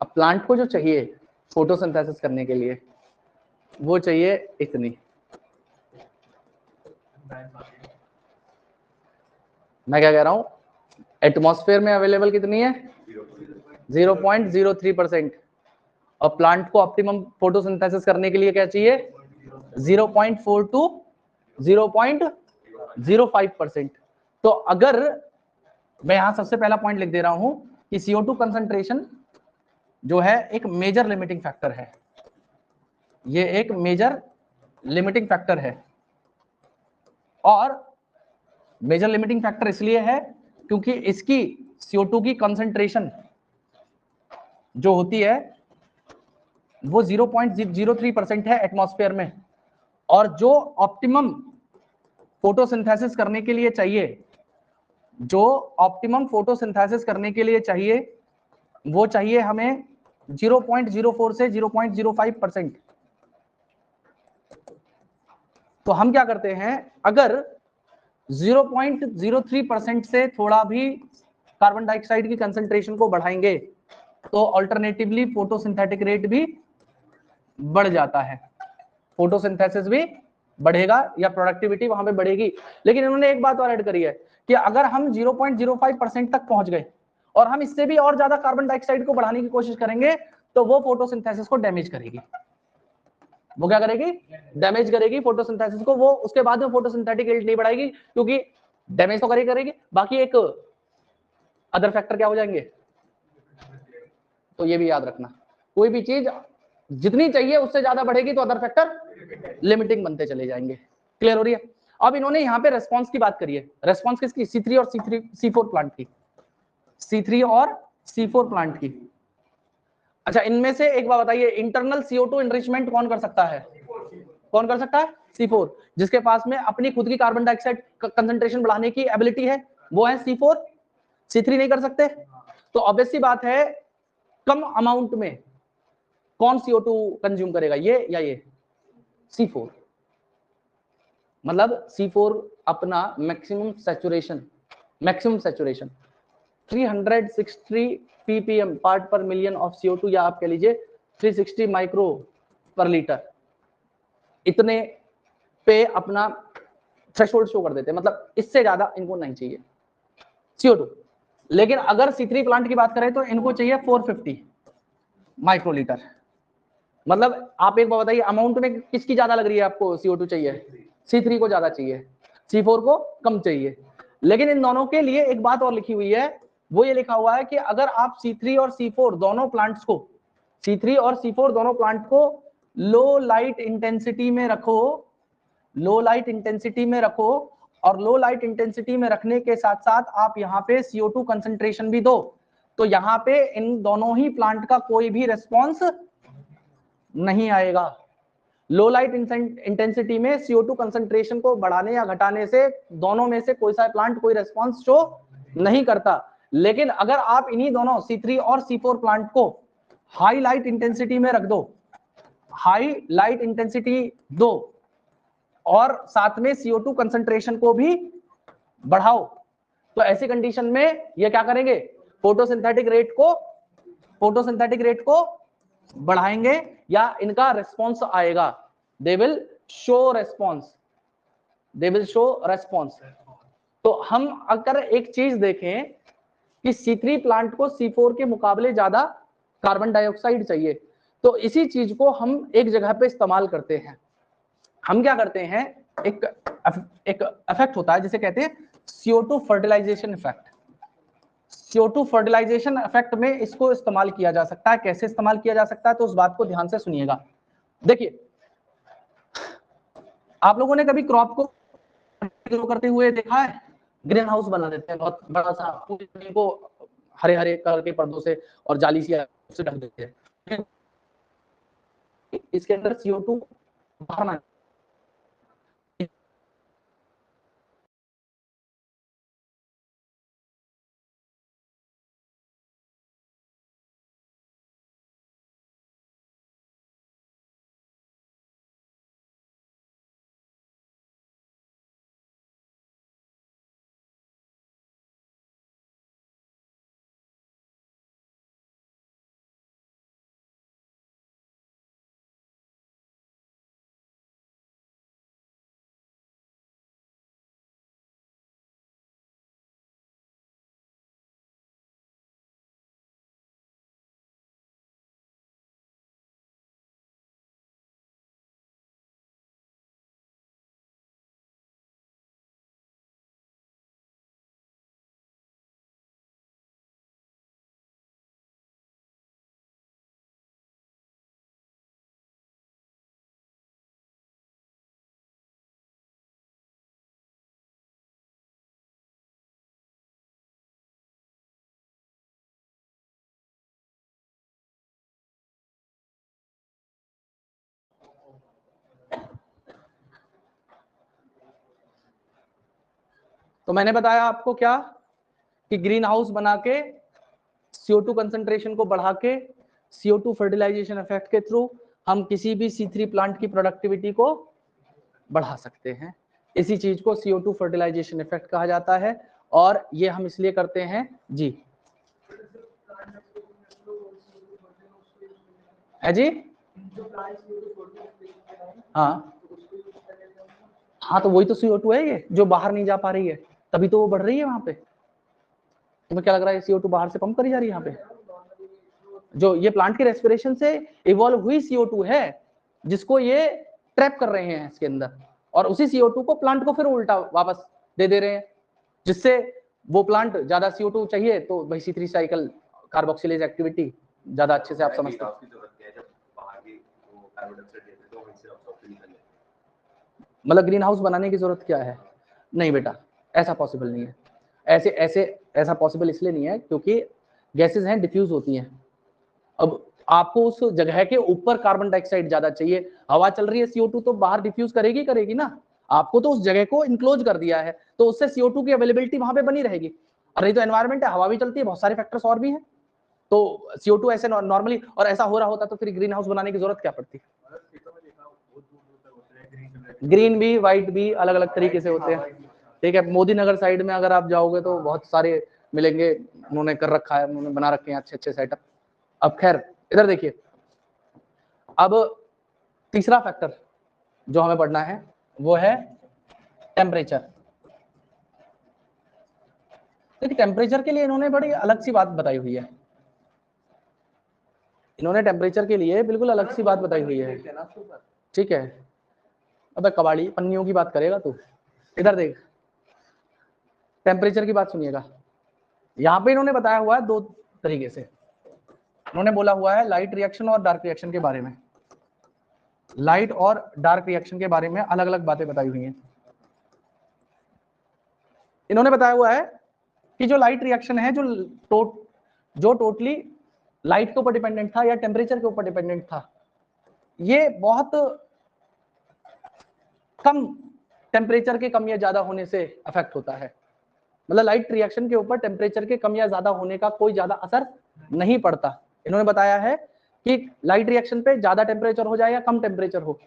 अब प्लांट को जो चाहिए फोटोसिंथेसिस करने के लिए वो चाहिए इतनी, मैं क्या कह रहा हूं, एटमॉस्फेयर में अवेलेबल कितनी है, 0.03%। और प्लांट को ऑप्टिमम फोटोसिंथेसिस करने के लिए क्या चाहिए, 0.4 टू 0.05%। तो अगर मैं यहां सबसे पहला पॉइंट लिख दे रहा हूं कि CO2 कंसंट्रेशन जो है एक मेजर लिमिटिंग फैक्टर है, ये एक मेजर लिमिटिंग फैक्टर है। और मेजर लिमिटिंग फैक्टर इसलिए है क्योंकि इसकी CO2 की कंसंट्रेशन जो होती है वो 0.03% है एटमॉस्फेयर में, और जो ऑप्टिमम फोटोसिंथेसिस करने के लिए चाहिए, जो ऑप्टिमम फोटोसिंथेसिस करने के लिए चाहिए वो चाहिए हमें 0.04 से 0.05%। तो हम क्या करते हैं, अगर 0.03% से थोड़ा भी कार्बन डाइऑक्साइड की कंसंट्रेशन को बढ़ाएंगे तो अल्टरनेटिवली फोटोसिंथेटिक रेट भी बढ़ जाता है, फोटोसिंथेसिस भी बढ़ेगा या प्रोडक्टिविटी वहां पे बढ़ेगी। लेकिन इन्होंने एक बात और ऐड करी है कि अगर हम 0.05% तक पहुंच गए और हम इससे भी और ज्यादा कार्बन डाइऑक्साइड को बढ़ाने की कोशिश करेंगे तो वो फोटोसिंथेसिस को डैमेज करेगी। वो क्या करेगी, डैमेज करेगी फोटोसिंथेसिस को। वो उसके बाद में फोटोसिंथेटिक रेट नहीं बढ़ाएगी क्योंकि डैमेज तो करेगी, बाकी एक अदर फैक्टर क्या हो जाएंगे। तो ये भी याद रखना, कोई भी चीज जितनी चाहिए उससे ज्यादा बढ़ेगी तो अदर फैक्टर लिमिटिंग बनते चले जाएंगे। क्लियर हो रही है। अब इन्होंने यहाँ पे रेस्पॉन्स की बात करी है, रेस्पॉन्स किसकी, C3 और C4 प्लांट की, C3 और C4 प्लांट की। अच्छा, इनमें से एक बात बताइए, इंटरनल CO2 एनरिचमेंट कौन कर सकता है, कौन कर सकता है, C4। जिसके पास में अपनी खुद की कार्बन डाइऑक्साइड कंसंट्रेशन बढ़ाने की एबिलिटी है वो है C4, C3 नहीं कर सकते। तो ऑब्वियस सी बात है कम अमाउंट में कौन CO2 कंज्यूम करेगा, ये या ये, C4। मतलब C4 अपना मैक्सिमम सैचुरेशन 360 ppm पार्ट पर मिलियन ऑफ CO2, या आप कह लीजिए 360 माइक्रो पर लीटर, इतने पे अपना थ्रेशोल्ड शो कर देते हैं। मतलब इससे ज्यादा इनको नहीं चाहिए CO2। लेकिन अगर C3 प्लांट की बात करें तो इनको चाहिए 450 माइक्रोलीटर। मतलब आप एक बात बताइए, अमाउंट में किसकी ज्यादा लग रही है आपको CO2 चाहिए, C3 को ज्यादा चाहिए, C4 को कम चाहिए। लेकिन इन दोनों के लिए एक बात और लिखी हुई है, वो ये लिखा हुआ है कि अगर आप C3 और C4 दोनों प्लांट्स को, C3 और C4 दोनों प्लांट को लो लाइट इंटेंसिटी में रखो, लो लाइट इंटेंसिटी में रखो, और लो लाइट इंटेंसिटी में रखने के साथ साथ आप यहाँ पे CO2 कंसंट्रेशन भी दो, तो यहाँ पे इन दोनों ही प्लांट का कोई भी रेस्पॉन्स नहीं आएगा। लो लाइट इंटेंसिटी में CO2 कंसंट्रेशन को बढ़ाने या घटाने से दोनों में से कोई सा प्लांट कोई रेस्पॉन्स शो नहीं करता। लेकिन अगर आप इन्हीं दोनों C3 और C4 प्लांट को हाई लाइट इंटेंसिटी में रख दो, हाई लाइट इंटेंसिटी दो, और साथ में CO2 कंसंट्रेशन को भी बढ़ाओ, तो ऐसी कंडीशन में ये क्या करेंगे, फोटोसिंथेटिक रेट को बढ़ाएंगे या इनका रेस्पॉन्स आएगा, दे विल शो रेस्पॉन्स। तो हम अगर एक चीज देखें कि C3 प्लांट को C4 के मुकाबले ज्यादा कार्बन डाइऑक्साइड चाहिए, तो इसी चीज को हम एक जगह पे इस्तेमाल करते हैं। हम क्या करते हैं, एक इफेक्ट होता है जिसे कहते हैं CO2 fertilisation effect. CO2 fertilisation effect में इसको इस्तेमाल किया जा सकता है। कैसे इस्तेमाल किया जा सकता है, तो उस बात को ध्यान से सुनिएगा। देखिए, आप लोगों ने कभी क्रॉप को ग्रो करते हुए देखा है, ग्रीन हाउस बना देते हैं बहुत बड़ा सा, को हरे हरे कलर के पर्दों से और जाली से ढक देते हैं, इसके अंदर CO2 बाहर ना तो मैंने बताया आपको क्या कि ग्रीन हाउस बना के CO2 कंसंट्रेशन को बढ़ा के CO2 फर्टिलाइजेशन इफेक्ट के थ्रू हम किसी भी C3 प्लांट की प्रोडक्टिविटी को बढ़ा सकते हैं। इसी चीज को CO2 फर्टिलाइजेशन इफेक्ट कहा जाता है और ये हम इसलिए करते हैं जी। है जी, हाँ हाँ, तो वही तो CO2 है ये जो बाहर नहीं जा पा रही है, तभी तो वो बढ़ रही है वहां पे। तुम्हें क्या लग रहा है CO2 बाहर से पंप करी जा रही है यहाँ पे? जो ये प्लांट के रेस्पिरेशन से इवॉल्व हुई CO2 है जिसको ये ट्रैप कर रहे हैं इसके अंदर, और उसी CO2 को प्लांट को फिर उल्टा वापस दे दे रहे हैं, जिससे वो प्लांट ज्यादा CO2 चाहिए तो भाई C3 साइकिल कार्बोक्सिलेज एक्टिविटी ज्यादा अच्छे से आप समझते हैं। मतलब ग्रीन हाउस बनाने की जरूरत क्या है? नहीं बेटा, ऐसा पॉसिबल नहीं है। ऐसा पॉसिबल इसलिए नहीं है क्योंकि गैसेस हैं डिफ्यूज होती हैं। अब आपको उस जगह के ऊपर कार्बन डाइऑक्साइड ज्यादा चाहिए, हवा चल रही है CO2 तो बाहर डिफ्यूज करेगी ना, आपको तो उस जगह को इनक्लोज कर दिया है तो उससे CO2 की अवेलेबिलिटी वहां पे बनी रहेगी। और नहीं तो एनवायरमेंट है, हवा भी चलती है, बहुत सारे फैक्टर्स और भी हैं, तो CO2 ऐसे नॉर्मली, और ऐसा हो रहा होता तो फिर ग्रीन हाउस बनाने की जरूरत क्या पड़ती? ग्रीन भी व्हाइट भी अलग अलग तरीके से होते हैं, ठीक है। मोदी नगर साइड में अगर आप जाओगे तो बहुत सारे मिलेंगे, उन्होंने कर रखा है, उन्होंने बना रखे हैं अच्छे अच्छे सेटअप। अब खैर इधर देखिए, अब तीसरा फैक्टर जो हमें पढ़ना है वो है टेम्परेचर। देखिए टेम्परेचर के लिए इन्होंने बड़ी अलग सी बात बताई हुई है, इन्होंने टेम्परेचर के लिए बिल्कुल अलग सी बात बताई हुई है, ठीक है। अबे कबाड़ी पन्नियों की बात करेगा तू, इधर देख टेम्परेचर की बात सुनिएगा। यहाँ पे इन्होंने बताया हुआ है दो तरीके से, इन्होंने बोला हुआ है लाइट रिएक्शन और डार्क रिएक्शन के बारे में। लाइट और डार्क रिएक्शन के बारे में अलग अलग बातें बताई हुई हैं। इन्होंने बताया हुआ है कि जो लाइट रिएक्शन है जो टोटली लाइट के ऊपर डिपेंडेंट था या टेम्परेचर के ऊपर डिपेंडेंट था, ये बहुत कम टेम्परेचर के कम या ज्यादा होने से अफेक्ट होता है। मतलब लाइट रिएक्शन के ऊपर टेम्परेचर के कम या ज्यादा होने का कोई ज्यादा असर नहीं पड़ता। इन्होंने बताया है कि लाइट रिएक्शन पे ज्यादा टेम्परेचर हो जाए या कम टेम्परेचर हो,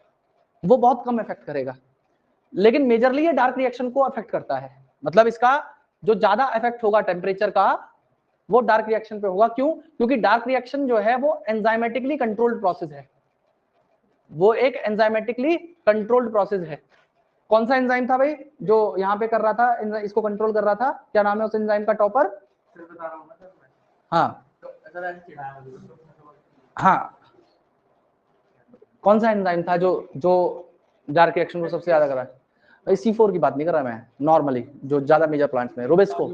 वो बहुत कम इफेक्ट करेगा, लेकिन मेजरली ये डार्क रिएक्शन को अफेक्ट करता है। मतलब इसका जो ज्यादा इफेक्ट होगा टेम्परेचर का वो डार्क रिएक्शन पे होगा। क्यों? क्योंकि डार्क रिएक्शन जो है वो एंजाइमेटिकली कंट्रोल्ड प्रोसेस है, वो एक एंजाइमेटिकली कंट्रोल्ड प्रोसेस है। कौन सा एंजाइम था भाई जो यहाँ पे कर रहा था, इसको कंट्रोल कर रहा था? क्या नाम है उस एंजाइम का? टॉपर? हाँ हाँ, कौन सा एंजाइम था जो डार्क रिएक्शन को सबसे ज्यादा कर रहा है? भाई C4 की बात नहीं कर रहा मैं, नॉर्मली जो ज्यादा मेजर प्लांट्स में रोबेस्को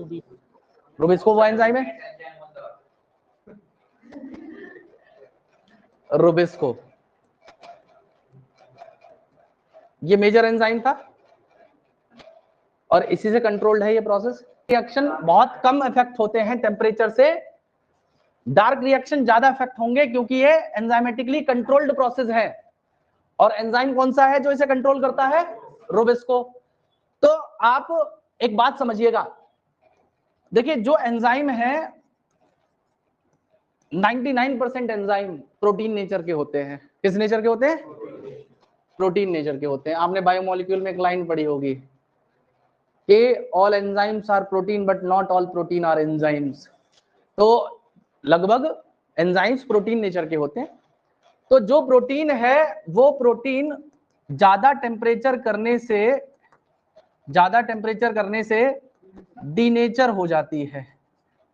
वो एंजाइम है, रोबेस्को ये मेजर एंजाइम था और इसी से कंट्रोल्ड है ये प्रोसेस। रिएक्शन बहुत कम इफेक्ट होते हैं टेम्परेचर से, डार्क रिएक्शन ज्यादा इफेक्ट होंगे क्योंकि ये एंजाइमेटिकली कंट्रोल्ड प्रोसेस है। और एंजाइम कौन सा है जो इसे कंट्रोल करता है? रोबेस्को। तो आप एक बात समझिएगा, देखिए जो एंजाइम है 99% एंजाइम प्रोटीन नेचर के होते हैं। किस नेचर के होते हैं? प्रोटीन नेचर के होते हैं। आपने बायोमोलिक्यूल में एक लाइन पढ़ी होगी कि all enzymes are protein but not all protein are enzymes. तो लगभग एंजाइम्स प्रोटीन नेचर के होते हैं। तो जो प्रोटीन है वो प्रोटीन ज्यादा टेम्परेचर करने से डीनेचर हो जाती है।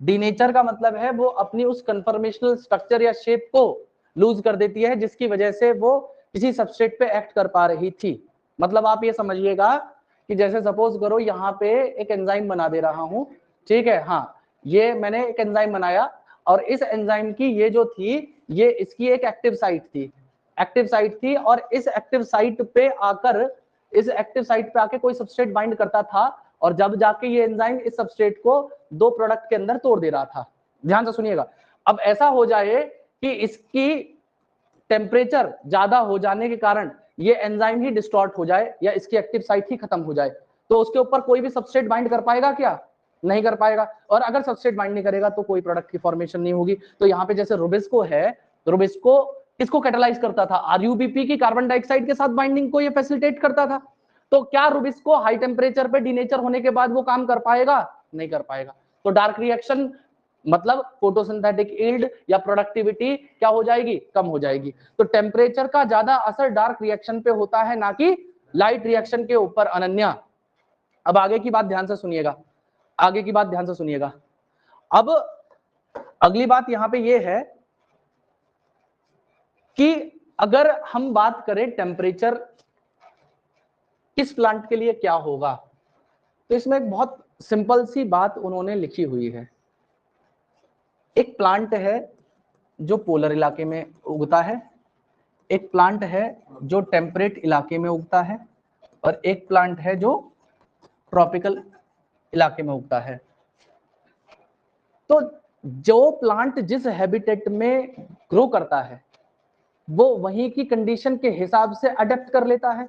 डीनेचर का मतलब है वो अपनी उस कन्फर्मेशनल स्ट्रक्चर या शेप को लूज कर देती है जिसकी वजह से वो किसी सबस्ट्रेट पे एक्ट कर पा रही थी। मतलब आप ये समझिएगा कि जैसे सपोज करो यहाँ पे एक एंजाइम बना दे रहा हूं, ठीक है, हाँ ये मैंने एक एंजाइम बनाया और इस एंजाइम की ये जो थी ये इसकी एक एक्टिव साइट थी और इस एक्टिव साइट पे आके कोई सबस्ट्रेट बाइंड करता था और जब जाके ये एंजाइम इस सबस्ट्रेट को दो प्रोडक्ट के अंदर तोड़ दे रहा था। ध्यान से सुनिएगा, अब ऐसा हो जाए कि इसकी टेम्परेचर ज्यादा हो जाने के कारण ये एंजाइम ही डिस्टॉर्ट हो जाए या इसकी एक्टिव साइट ही खत्म हो जाए, तो उसके ऊपर कोई भी सबस्ट्रेट बाइंड कर पाएगा क्या? नहीं कर पाएगा। और अगर सबस्ट्रेट बाइंड नहीं करेगा तो कोई प्रोडक्ट की फॉर्मेशन नहीं होगी। तो यहाँ पे जैसे रुबिस्को है, रुबिस्को किसको कैटालाइज करता था? आरयूबीपी की कार्बन डाइऑक्साइड के साथ बाइंडिंग को ये फैसिलिटेट करता था। तो क्या रुबिस्को हाई टेम्परेचर पे डीनेचर होने के बाद वो काम कर पाएगा? नहीं कर पाएगा। तो डार्क रिएक्शन मतलब फोटोसिंथेटिक यील्ड या प्रोडक्टिविटी क्या हो जाएगी? कम हो जाएगी। तो टेम्परेचर का ज्यादा असर डार्क रिएक्शन पे होता है, ना कि लाइट रिएक्शन के ऊपर। अनन्या, अब आगे की बात ध्यान से सुनिएगा, आगे की बात ध्यान से सुनिएगा। अब अगली बात यहां पे ये है कि अगर हम बात करें टेम्परेचर किस प्लांट के लिए क्या होगा, तो इसमें एक बहुत सिंपल सी बात उन्होंने लिखी हुई है। एक प्लांट है जो पोलर इलाके में उगता है, एक प्लांट है जो टेम्परेट इलाके में उगता है, और एक प्लांट है जो ट्रॉपिकल इलाके में उगता है। तो जो प्लांट जिस हैबिटेट में ग्रो करता है वो वहीं की कंडीशन के हिसाब से अडेप्ट कर लेता है।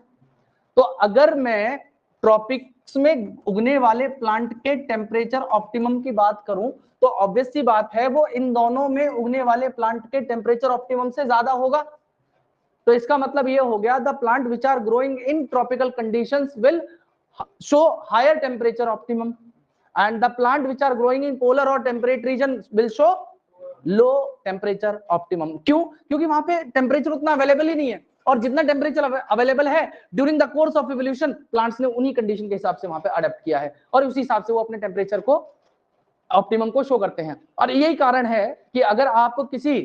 तो अगर मैं ट्रॉपिक्स में उगने वाले प्लांट के टेम्परेचर ऑप्टिमम की बात करूं तो ऑब्वियस सी बात है वो इन दोनों में उगने वाले प्लांट के टेम्परेचर ऑप्टिमम से ज्यादा होगा। तो इसका मतलब ये हो गया, the plant which are growing in tropical conditions will show higher temperature optimum and the plant which are growing in polar or temperate region will show low temperature optimum। क्यों? क्योंकि वहां पे टेम्परेचर उतना अवेलेबल ही नहीं है, और जितना टेम्परेचर अवेलेबल है during the course of evolution plants ने उन्हीं कंडीशन के हिसाब से वहां पे अडेप्ट किया है, और उसी हिसाब से वो अपने टेम्परेचर को ऑप्टिमम को शो करते हैं। और यही कारण है कि अगर आप किसी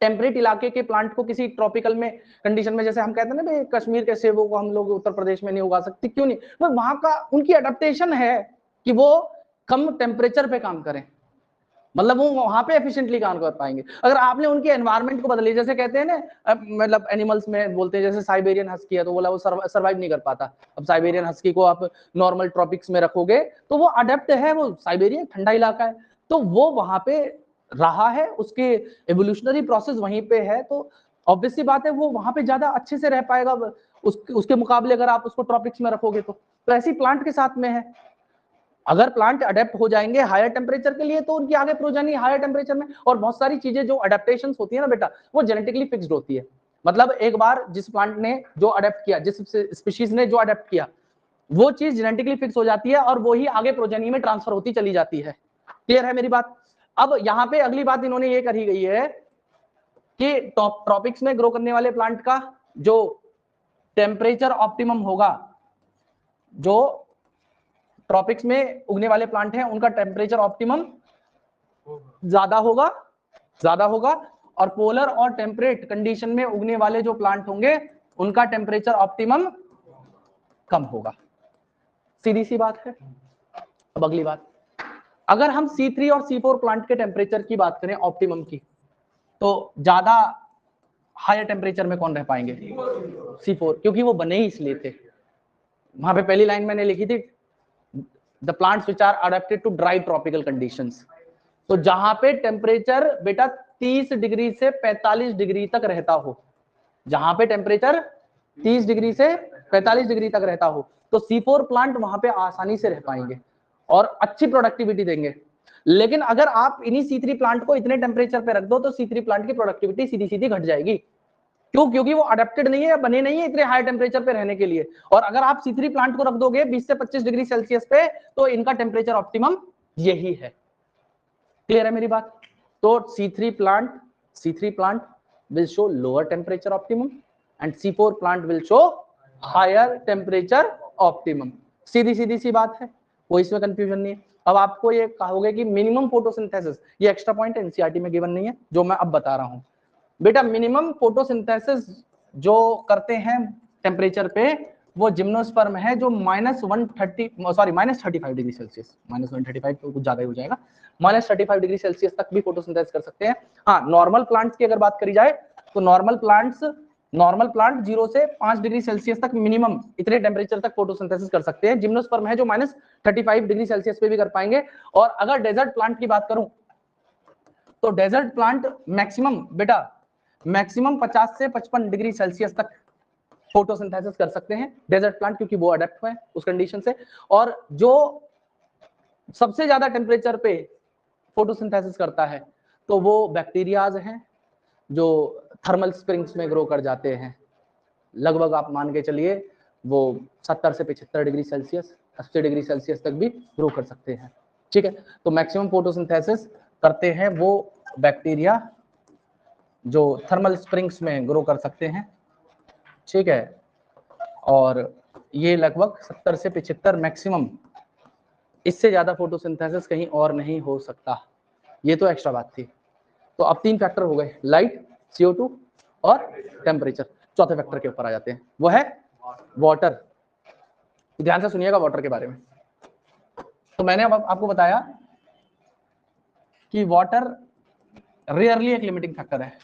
टेम्परेट इलाके के प्लांट को किसी ट्रॉपिकल में कंडीशन में, जैसे हम कहते हैं ना भाई कश्मीर के सेबों को हम लोग उत्तर प्रदेश में नहीं उगा सकते, क्यों नहीं? वो वहां का उनकी अडेप्टेशन है कि वो कम टेम्परेचर पे काम करें, मतलब वो वहां पे एफिशिएंटली काम कर पाएंगे। अगर आपने उनके एनवायरनमेंट को बदले, जैसे कहते हैं ना, मतलब एनिमल्स में बोलते हैं जैसे साइबेरियन हस्की है तो बोला वो सर्वाइव नहीं कर पाता। अब साइबेरियन हस्की को आप नॉर्मल ट्रॉपिक्स में रखोगे तो वो अडेप्ट है, वो साइबेरियन ठंडा इलाका है तो वो वहां पे रहा है, उसके एवोल्यूशनरी प्रोसेस वहीं पे है, तो ऑब्वियस सी बात है वो वहां पे ज्यादा अच्छे से रह पाएगा उसके मुकाबले अगर आप उसको ट्रॉपिक्स में रखोगे तो ऐसी प्लांट के साथ में है। अगर प्लांट अडेप्ट हो जाएंगे हायर टेम्परेचर के लिए तो उनकी आगे प्रोजेनी हायर टेम्परेचर में, और बहुत सारी चीजें जो अडेप्टेशंस होती है ना बेटा वो जेनेटिकली फिक्स्ड होती है। मतलब एक बार जिस प्लांट ने जो अडेप्ट किया, जिस स्पीशीज ने जो अडेप्ट किया, वो चीज जेनेटिकली फिक्स हो जाती है और वो ही आगे प्रोजेनी में ट्रांसफर होती चली जाती है। क्लियर है मेरी बात? अब यहाँ पे अगली बात इन्होंने ये करी गई है कि ट्रॉपिक्स में ग्रो करने वाले प्लांट का जो टेम्परेचर ऑप्टिमम होगा, जो ट्रॉपिक्स में उगने वाले प्लांट हैं उनका टेम्परेचर ऑप्टिमम ज्यादा होगा, और पोलर और टेम्परेट कंडीशन में उगने वाले जो प्लांट होंगे उनका टेम्परेचर ऑप्टिमम कम होगा। सीधी सी बात है। अब अगली बात, अगर हम C3 और C4 प्लांट के टेम्परेचर की बात करें ऑप्टिमम की, तो ज्यादा हायर टेम्परेचर में कौन रह पाएंगे? C4, क्योंकि वो बने ही इसलिए थे। वहां पे पहली लाइन मैंने लिखी थी the plants which are adapted to dry tropical conditions. तो जहां पे टेम्परेचर बेटा 30 डिग्री से 45 डिग्री तक रहता हो, जहां पे टेम्परेचर 30 डिग्री से 45 डिग्री तक रहता हो, तो C4 प्लांट वहां पे आसानी से रह पाएंगे और अच्छी प्रोडक्टिविटी देंगे। लेकिन अगर आप इन्हीं C3 प्लांट को इतने टेम्परेचर पे रख दो तो C3 प्लांट की प्रोडक्टिविटी सीधी सीधी घट जाएगी। क्यों? क्योंकि वो अडेप्टेड नहीं है, बने नहीं है इतने हाई टेम्परेचर पे रहने के लिए। और अगर आप C3 प्लांट को रख दोगे 20 से 25 डिग्री सेल्सियस पे तो इनका टेम्परेचर ऑप्टिमम यही है। क्लियर है मेरी बात? तो C3 plant will show lower temperature optimum and C4 plant will show higher temperature optimum। सीधी सीधी सी बात है, कोई इसमें कंफ्यूजन नहीं है। अब आपको ये कहोगे कि मिनिमम फोटोसिंथेसिस, ये एक्स्ट्रा पॉइंट एनसीईआरटी में गिवन नहीं है जो मैं अब बता रहा हूं बेटा। मिनिमम फोटोसिंथेसिस जो करते हैं टेम्परेचर पे वो जिम्नोस्पर्म है जो -35 डिग्री सेल्सियस, -135 तो कुछ ज्यादा ही हो जाएगा, -35 डिग्री सेल्सियस तक भी फोटोसिंथेसिस कर सकते हैं। हाँ, नॉर्मल प्लांट्स की अगर बात करी जाए तो नॉर्मल प्लांट 0 से 5 डिग्री सेल्सियस तक मिनिमम इतने टेम्परेचर तक फोटोसिंथेसिस कर सकते हैं। जिम्नोस्पर्म है जो -35 डिग्री सेल्सियस पे भी कर पाएंगे। और अगर डेजर्ट प्लांट की बात करूं तो डेजर्ट प्लांट मैक्सिमम 50 से 55 डिग्री सेल्सियस तक फोटोसिंथेसिस कर सकते हैं डेजर्ट प्लांट, क्योंकि वो अडेप्ट हुए हैं उस कंडीशन से। और जो सबसे ज्यादा टेम्परेचर पे फोटोसिंथेसिस करता है तो वो बैक्टीरियाज हैं जो थर्मल स्प्रिंग्स में ग्रो कर जाते हैं। लगभग आप मान के चलिए वो 70 से 75 डिग्री सेल्सियस 80 डिग्री सेल्सियस तक भी ग्रो कर सकते हैं। ठीक है, तो मैक्सिमम फोटोसिंथेसिस करते हैं वो बैक्टीरिया जो थर्मल स्प्रिंग्स में ग्रो कर सकते हैं। ठीक है, और ये लगभग 70 से 75 मैक्सिमम, इससे ज्यादा फोटोसिंथेसिस कहीं और नहीं हो सकता। ये तो एक्स्ट्रा बात थी। तो अब 3 फैक्टर हो गए, लाइट, CO2 और टेम्परेचर। चौथे फैक्टर के ऊपर आ जाते हैं, वो है वाटर। ध्यान से सुनिएगा वाटर के बारे में। तो मैंने अब आपको बताया कि वाटर रेयरली एक लिमिटिंग फैक्टर है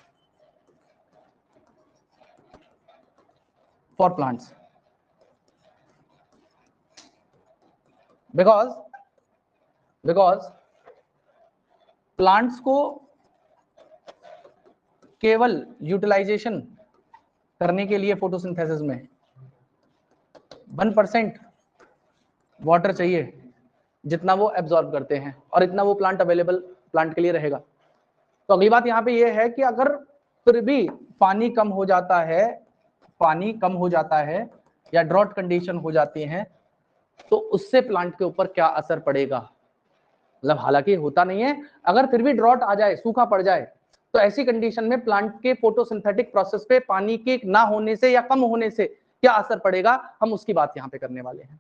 फॉर प्लांट्स, बिकॉज प्लांट्स को केवल यूटिलाइजेशन करने के लिए फोटोसिंथेसिस में 1% वाटर चाहिए, जितना वो एब्जॉर्ब करते हैं, और इतना वो प्लांट अवेलेबल प्लांट के लिए रहेगा। तो अगली बात यहाँ पे ये है कि अगर फिर भी पानी कम हो जाता है या ड्रॉट कंडीशन हो जाती है, तो उससे प्लांट के ऊपर क्या असर पड़ेगा। मतलब हालांकि होता नहीं है, अगर फिर भी ड्रॉट आ जाए, सूखा पड़ जाए, तो ऐसी कंडीशन में प्लांट के फोटोसिंथेटिक प्रोसेस पे पानी के ना होने से या कम होने से क्या असर पड़ेगा, हम उसकी बात यहाँ पे करने वाले हैं।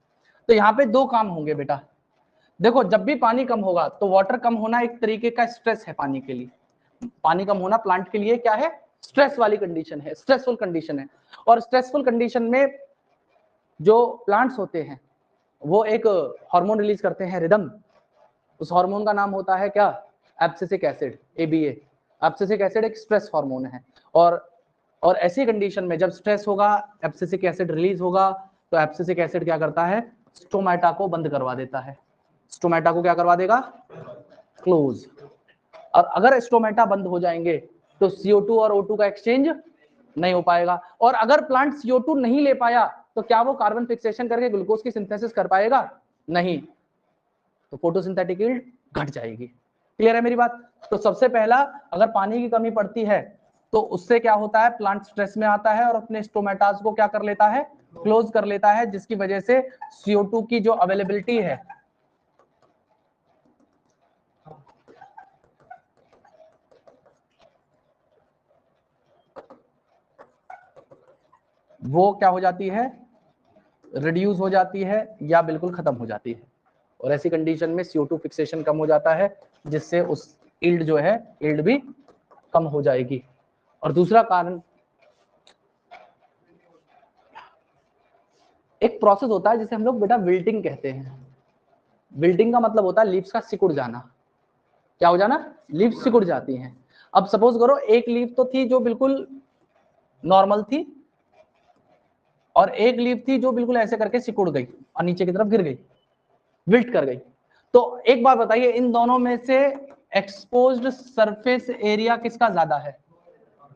तो यहाँ पे 2 काम होंगे बेटा। देखो, जब भी पानी कम होगा तो वाटर कम होना एक तरीके का स्ट्रेस है पानी के लिए। पानी कम होना प्लांट के लिए क्या है, स्ट्रेस वाली कंडीशन है, स्ट्रेसफुल कंडीशन है। और स्ट्रेसफुल कंडीशन में जो प्लांट्स होते हैं वो एक हार्मोन रिलीज करते हैं, रिदम। उस हार्मोन का नाम होता है क्या, abscisic acid, ABA। Abscisic acid एक स्ट्रेस हार्मोन है। और ऐसी कंडीशन में जब स्ट्रेस होगा, एब्सिसिक एसिड रिलीज होगा, तो एब्सिसिक एसिड क्या करता है, स्टोमेटा को बंद करवा देता है। स्टोमेटा को क्या करवा देगा, क्लोज। और अगर स्टोमेटा बंद हो जाएंगे तो CO2 और O2 का एक्सचेंज नहीं हो पाएगा। और अगर प्लांट CO2 नहीं ले पाया तो क्या वो कार्बन फिक्सेशन करके ग्लूकोज की सिंथेसिस कर पाएगा, नहीं, तो फोटोसिंथेटिक यील्ड घट जाएगी। क्लियर है मेरी बात। तो सबसे पहला, अगर पानी की कमी पड़ती है तो उससे क्या होता है, प्लांट स्ट्रेस में आता है और अपने स्टोमेटास को क्या कर लेता है, क्लोज कर लेता है, जिसकी वजह से CO2 की जो अवेलेबिलिटी है वो क्या हो जाती है, रिड्यूस हो जाती है या बिल्कुल खत्म हो जाती है। और ऐसी कंडीशन में CO2 फिक्सेशन कम हो जाता है, जिससे उस यील्ड जो है, यील्ड भी कम हो जाएगी। और दूसरा कारण, एक प्रोसेस होता है जिसे हम लोग बेटा विल्टिंग कहते हैं। विल्टिंग का मतलब होता है लीव्स का सिकुड़ जाना। क्या हो जाना, लीव्स सिकुड़ जाती हैं। अब सपोज करो एक लीफ तो थी जो बिल्कुल नॉर्मल थी, और एक लीफ थी जो बिल्कुल ऐसे करके सिकुड़ गई और नीचे की तरफ गिर गई, विल्ट कर गई। तो एक बात बताइए, इन दोनों में से एक्सपोज्ड सरफेस एरिया किसका ज्यादा है,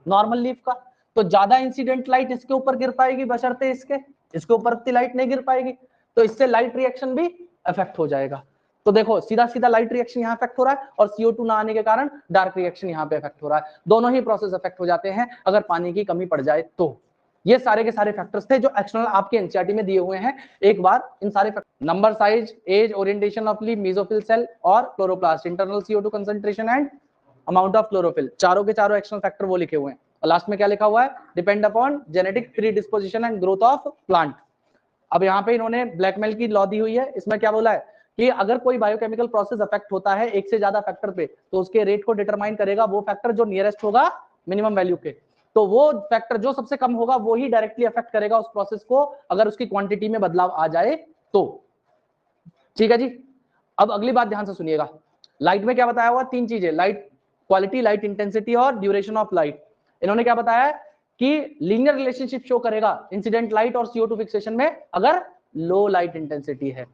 नॉर्मल लीफ का। तो ज्यादा इंसिडेंट लाइट इसके ऊपर गिर पाएगी, बशर्ते इसके ऊपर इतनी लाइट नहीं गिर पाएगी, तो इससे लाइट रिएक्शन भी इफेक्ट हो जाएगा। तो देखो, सीधा सीधा लाइट रिएक्शन यहाँ इफेक्ट हो रहा है, और CO2 ना आने के कारण डार्क रिएक्शन यहाँ पे इफेक्ट हो रहा है। दोनों ही प्रोसेस इफेक्ट हो जाते हैं अगर पानी की कमी पड़ जाए तो। ये सारे के सारे फैक्टर्स थे जो एक्सटर्नल आपके एनसीईआरटी में दिए हुए हैं। एक बार इन सारे number, size, age, orientation of leaf, mesophyll cell और chloroplast, internal CO2 concentration and amount of chlorophyll, चारों के चारों एक्सटर्नल फैक्टर वो लिखे हुए हैं। और लास्ट में क्या लिखा हुआ है, depend upon genetic predisposition and growth of plant. अब यहाँ पे इन्होंने ब्लैकमेल की लॉ दी हुई है, इसमें क्या बोला है कि अगर कोई बायोकेमिकल प्रोसेस अफेक्ट होता है एक से ज्यादा फैक्टर पे, तो उसके रेट को डिटरमाइन करेगा वो फैक्टर जो नियरेस्ट होगा मिनिमम वैल्यू के। तो वो फैक्टर जो सबसे कम होगा वो ही डायरेक्टली अफेक्ट करेगा उस प्रोसेस को, अगर उसकी क्वांटिटी में बदलाव आ जाए तो। ठीक है जी। अब अगली बात ध्यान से सुनिएगा, लाइट में क्या बताया हुआ, 3 चीजें, लाइट क्वालिटी, लाइट इंटेंसिटी और ड्यूरेशन ऑफ लाइट। इन्होंने क्या बताया कि लीनियर रिलेशनशिप शो करेगा इंसिडेंट लाइट और CO2 फिक्सेशन में अगर लो लाइट इंटेंसिटी है।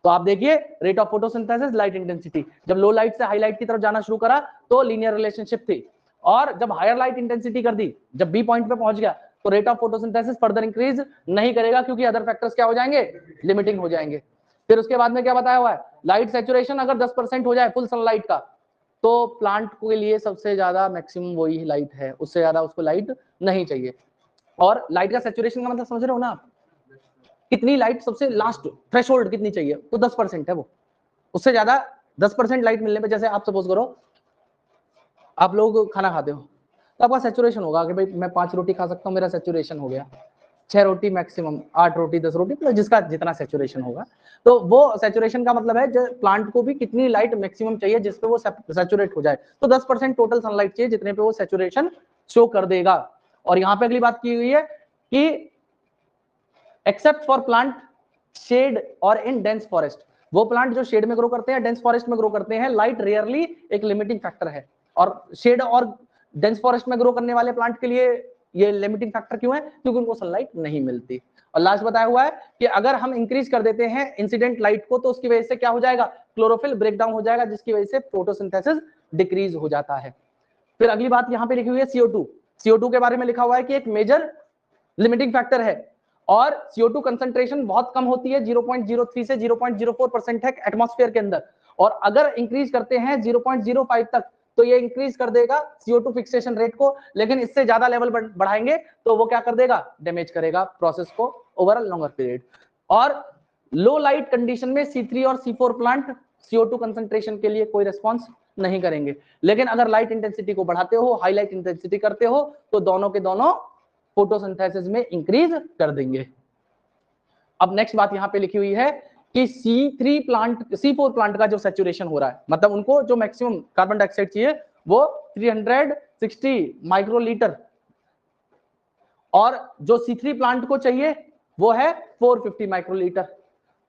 तो आप देखिए, rate of photosynthesis, light intensity, जब लो लाइट से हाई लाइट की तरफ जाना शुरू करा तो लीनियर रिलेशनशिप थी, और जब हायर लाइट इंटेंसिटी कर दी, जब B पॉइंट पे पहुंच गया तो rate of photosynthesis further increase नहीं करेगा, क्योंकि अदर फैक्टर्स क्या हो जाएंगे, लिमिटिंग हो जाएंगे। फिर उसके बाद में क्या बताया हुआ है, लाइट सैचुरेशन अगर 10% हो जाए फुल सनलाइट का, तो प्लांट के लिए सबसे ज्यादा मैक्सिमम वही लाइट है, उससे ज्यादा उसको लाइट नहीं चाहिए। और लाइट का सैचुरेशन का मतलब समझ रहे हो ना आप, कितनी लाइट सबसे लास्ट थ्रेशोल्ड कितनी चाहिए, तो 10% है वो, उससे ज्यादा 10% लाइट मिलने पे, जैसे आप सपोज करो आप लोग खाना खाते हो तो आपका सैचुरेशन होगा कि भाई मैं 5 रोटी खा सकता हूँ, मेरा सैचुरेशन हो गया, 6 रोटी मैक्सिमम, 8 रोटी 10 रोटी, मतलब जिसका जितना सैचुरेशन होगा। तो वो सैचुरेशन का मतलब है जो प्लांट को भी कितनी लाइट मैक्सिमम चाहिए जिसपे वो सैचुरेट हो जाए, तो 10% टोटल सनलाइट चाहिए जितने पे वो सैचुरेशन शो कर देगा। और यहाँ पे अगली बात की हुई है कि एक्सेप्ट फॉर प्लांट शेड और इन डेंस फॉरेस्ट, वो प्लांट जो शेड में ग्रो करते हैं, डेंस फॉरेस्ट में ग्रो करते हैं, लाइट रेयरली एक लिमिटिंग फैक्टर है। और शेड और डेंस फॉरेस्ट में ग्रो करने वाले प्लांट के लिए ये लिमिटिंग फैक्टर क्यों है, क्योंकि उनको सनलाइट नहीं मिलती। और लास्ट बताया हुआ है कि अगर हम इंक्रीज कर देते हैं इंसिडेंट लाइट को, तो उसकी वजह से क्या हो जाएगा, क्लोरोफिल ब्रेकडाउन हो जाएगा, जिसकी वजह से फोटोसिंथेसिस डिक्रीज हो जाता है। फिर अगली बात यहाँ पे लिखी हुई है CO2। CO2 के बारे में लिखा हुआ है कि एक मेजर लिमिटिंग फैक्टर है, और CO2 कंसंट्रेशन बहुत कम होती है, 0.03 से 0.04% है एटमॉस्फेयर के अंदर, और अगर इंक्रीज करते हैं 0.05 तक तो ये इंक्रीज कर देगा CO2 फिक्सेशन रेट को, लेकिन इससे ज्यादा लेवल बढ़ाएंगे तो वो क्या कर देगा, डैमेज करेगा प्रोसेस को ओवर अ लॉन्गर पीरियड। और लो लाइट कंडीशन में C3 और C4 प्लांट CO2 कंसंट्रेशन के लिए कोई रिस्पॉन्स नहीं करेंगे, लेकिन अगर लाइट इंटेंसिटी को बढ़ाते हो, हाई लाइट इंटेंसिटी करते हो, तो दोनों के दोनों फोटोसिंथेसिस में इंक्रीज कर देंगे। अब नेक्स्ट बात यहाँ पे लिखी हुई है कि C4 प्लांट का जो सैचुरेशन हो रहा है, मतलब उनको जो मैक्सिमम कार्बन डाइऑक्साइड चाहिए वो 360 माइक्रोलीटर, और जो C3 प्लांट को चाहिए वो है 450 माइक्रोलीटर।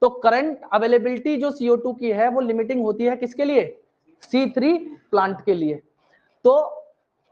तो करंट अवेलेबिलिटी जो CO2 की है वो लिमिटिंग होती है किसके लिए, C3 प्लांट के लिए। तो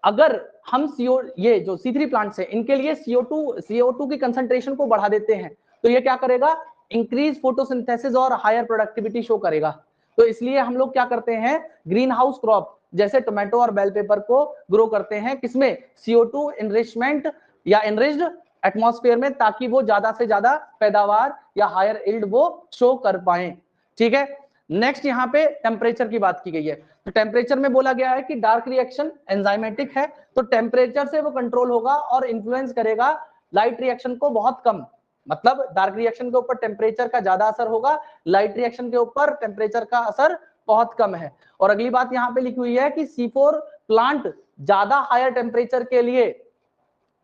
अगर हम ये जो C3 प्लांट्स है इनके लिए CO2 की कंसंट्रेशन को बढ़ा देते हैं, तो ये क्या करेगा, इंक्रीज फोटोसिंथेसिस और हायर प्रोडक्टिविटी शो करेगा। तो इसलिए हम लोग क्या करते हैं, ग्रीन हाउस क्रॉप जैसे टोमेटो और बेल पेपर को ग्रो करते हैं किसमें, CO2 इनरिचमेंट या इनरिच्ड एटमॉस्फेयर में, ताकि वो ज्यादा से ज्यादा पैदावार या हायर यील्ड वो शो कर पाए। ठीक है, नेक्स्ट यहाँ पे टेम्परेचर की बात की गई है। तो टेम्परेचर में बोला गया है कि डार्क रिएक्शन एंजाइमेटिक है, तो टेम्परेचर से वो कंट्रोल होगा और इन्फ्लुएंस करेगा लाइट रिएक्शन को बहुत कम, मतलब डार्क रिएक्शन के ऊपर टेम्परेचर का ज्यादा असर होगा, लाइट रिएक्शन के ऊपर टेम्परेचर का असर बहुत कम है। और अगली बात यहाँ पे लिखी हुई है कि C4 प्लांट ज्यादा हायर टेम्परेचर के लिए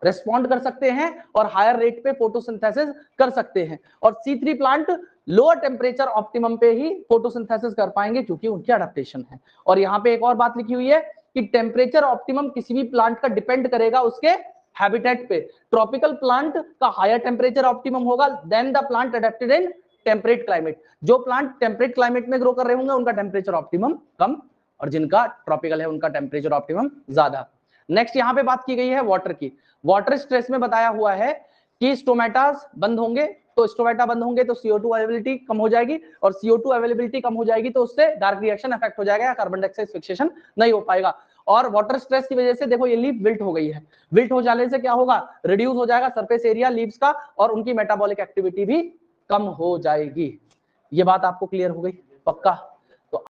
रेस्पॉन्ड कर सकते हैं और हायर रेट पे फोटोसिंथेसिस कर सकते हैं, और C3 plant lower temperature optimum पे ही फोटोसिंथेसिस कर पाएंगे क्योंकि उनकी अडेप्टेशन है। और यहाँ पे एक और बात लिखी हुई है कि टेम्परेचर ऑप्टिमम किसी भी प्लांट का डिपेंड करेगा उसके हैबिटेट पे। ट्रॉपिकल प्लांट का हायर टेम्परेचर ऑप्टिमम होगा than the plant adapted in temperate climate. जो प्लांट टेम्परेट क्लाइमेट में ग्रो कर रहे होंगे उनका टेम्परेचर ऑप्टिमम कम, और जिनका ट्रॉपिकल है उनका टेम्परेचर ऑप्टिमम ज्यादा। नेक्स्ट यहाँ पे बात की गई है वाटर की। वाटर स्ट्रेस में बताया हुआ है कि स्टोमेटास बंद होंगे, तो स्टोमेटा बंद होंगे तो CO2 अवेलेबिलिटी कम हो जाएगी, और CO2 अवेलेबिलिटी कम हो जाएगी तो उससे डार्क रिएक्शन इफेक्ट हो जाएगा, कार्बन डाइऑक्साइड फिक्सेशन नहीं हो पाएगा। और वाटर स्ट्रेस की वजह से देखो ये लीफ विल्ट हो गई है, विल्ट हो जाने से क्या होगा, रिड्यूस हो जाएगा सरफेस एरिया लीव्स का, और उनकी मेटाबॉलिक एक्टिविटी भी कम हो जाएगी। ये बात आपको क्लियर हो गई, पक्का।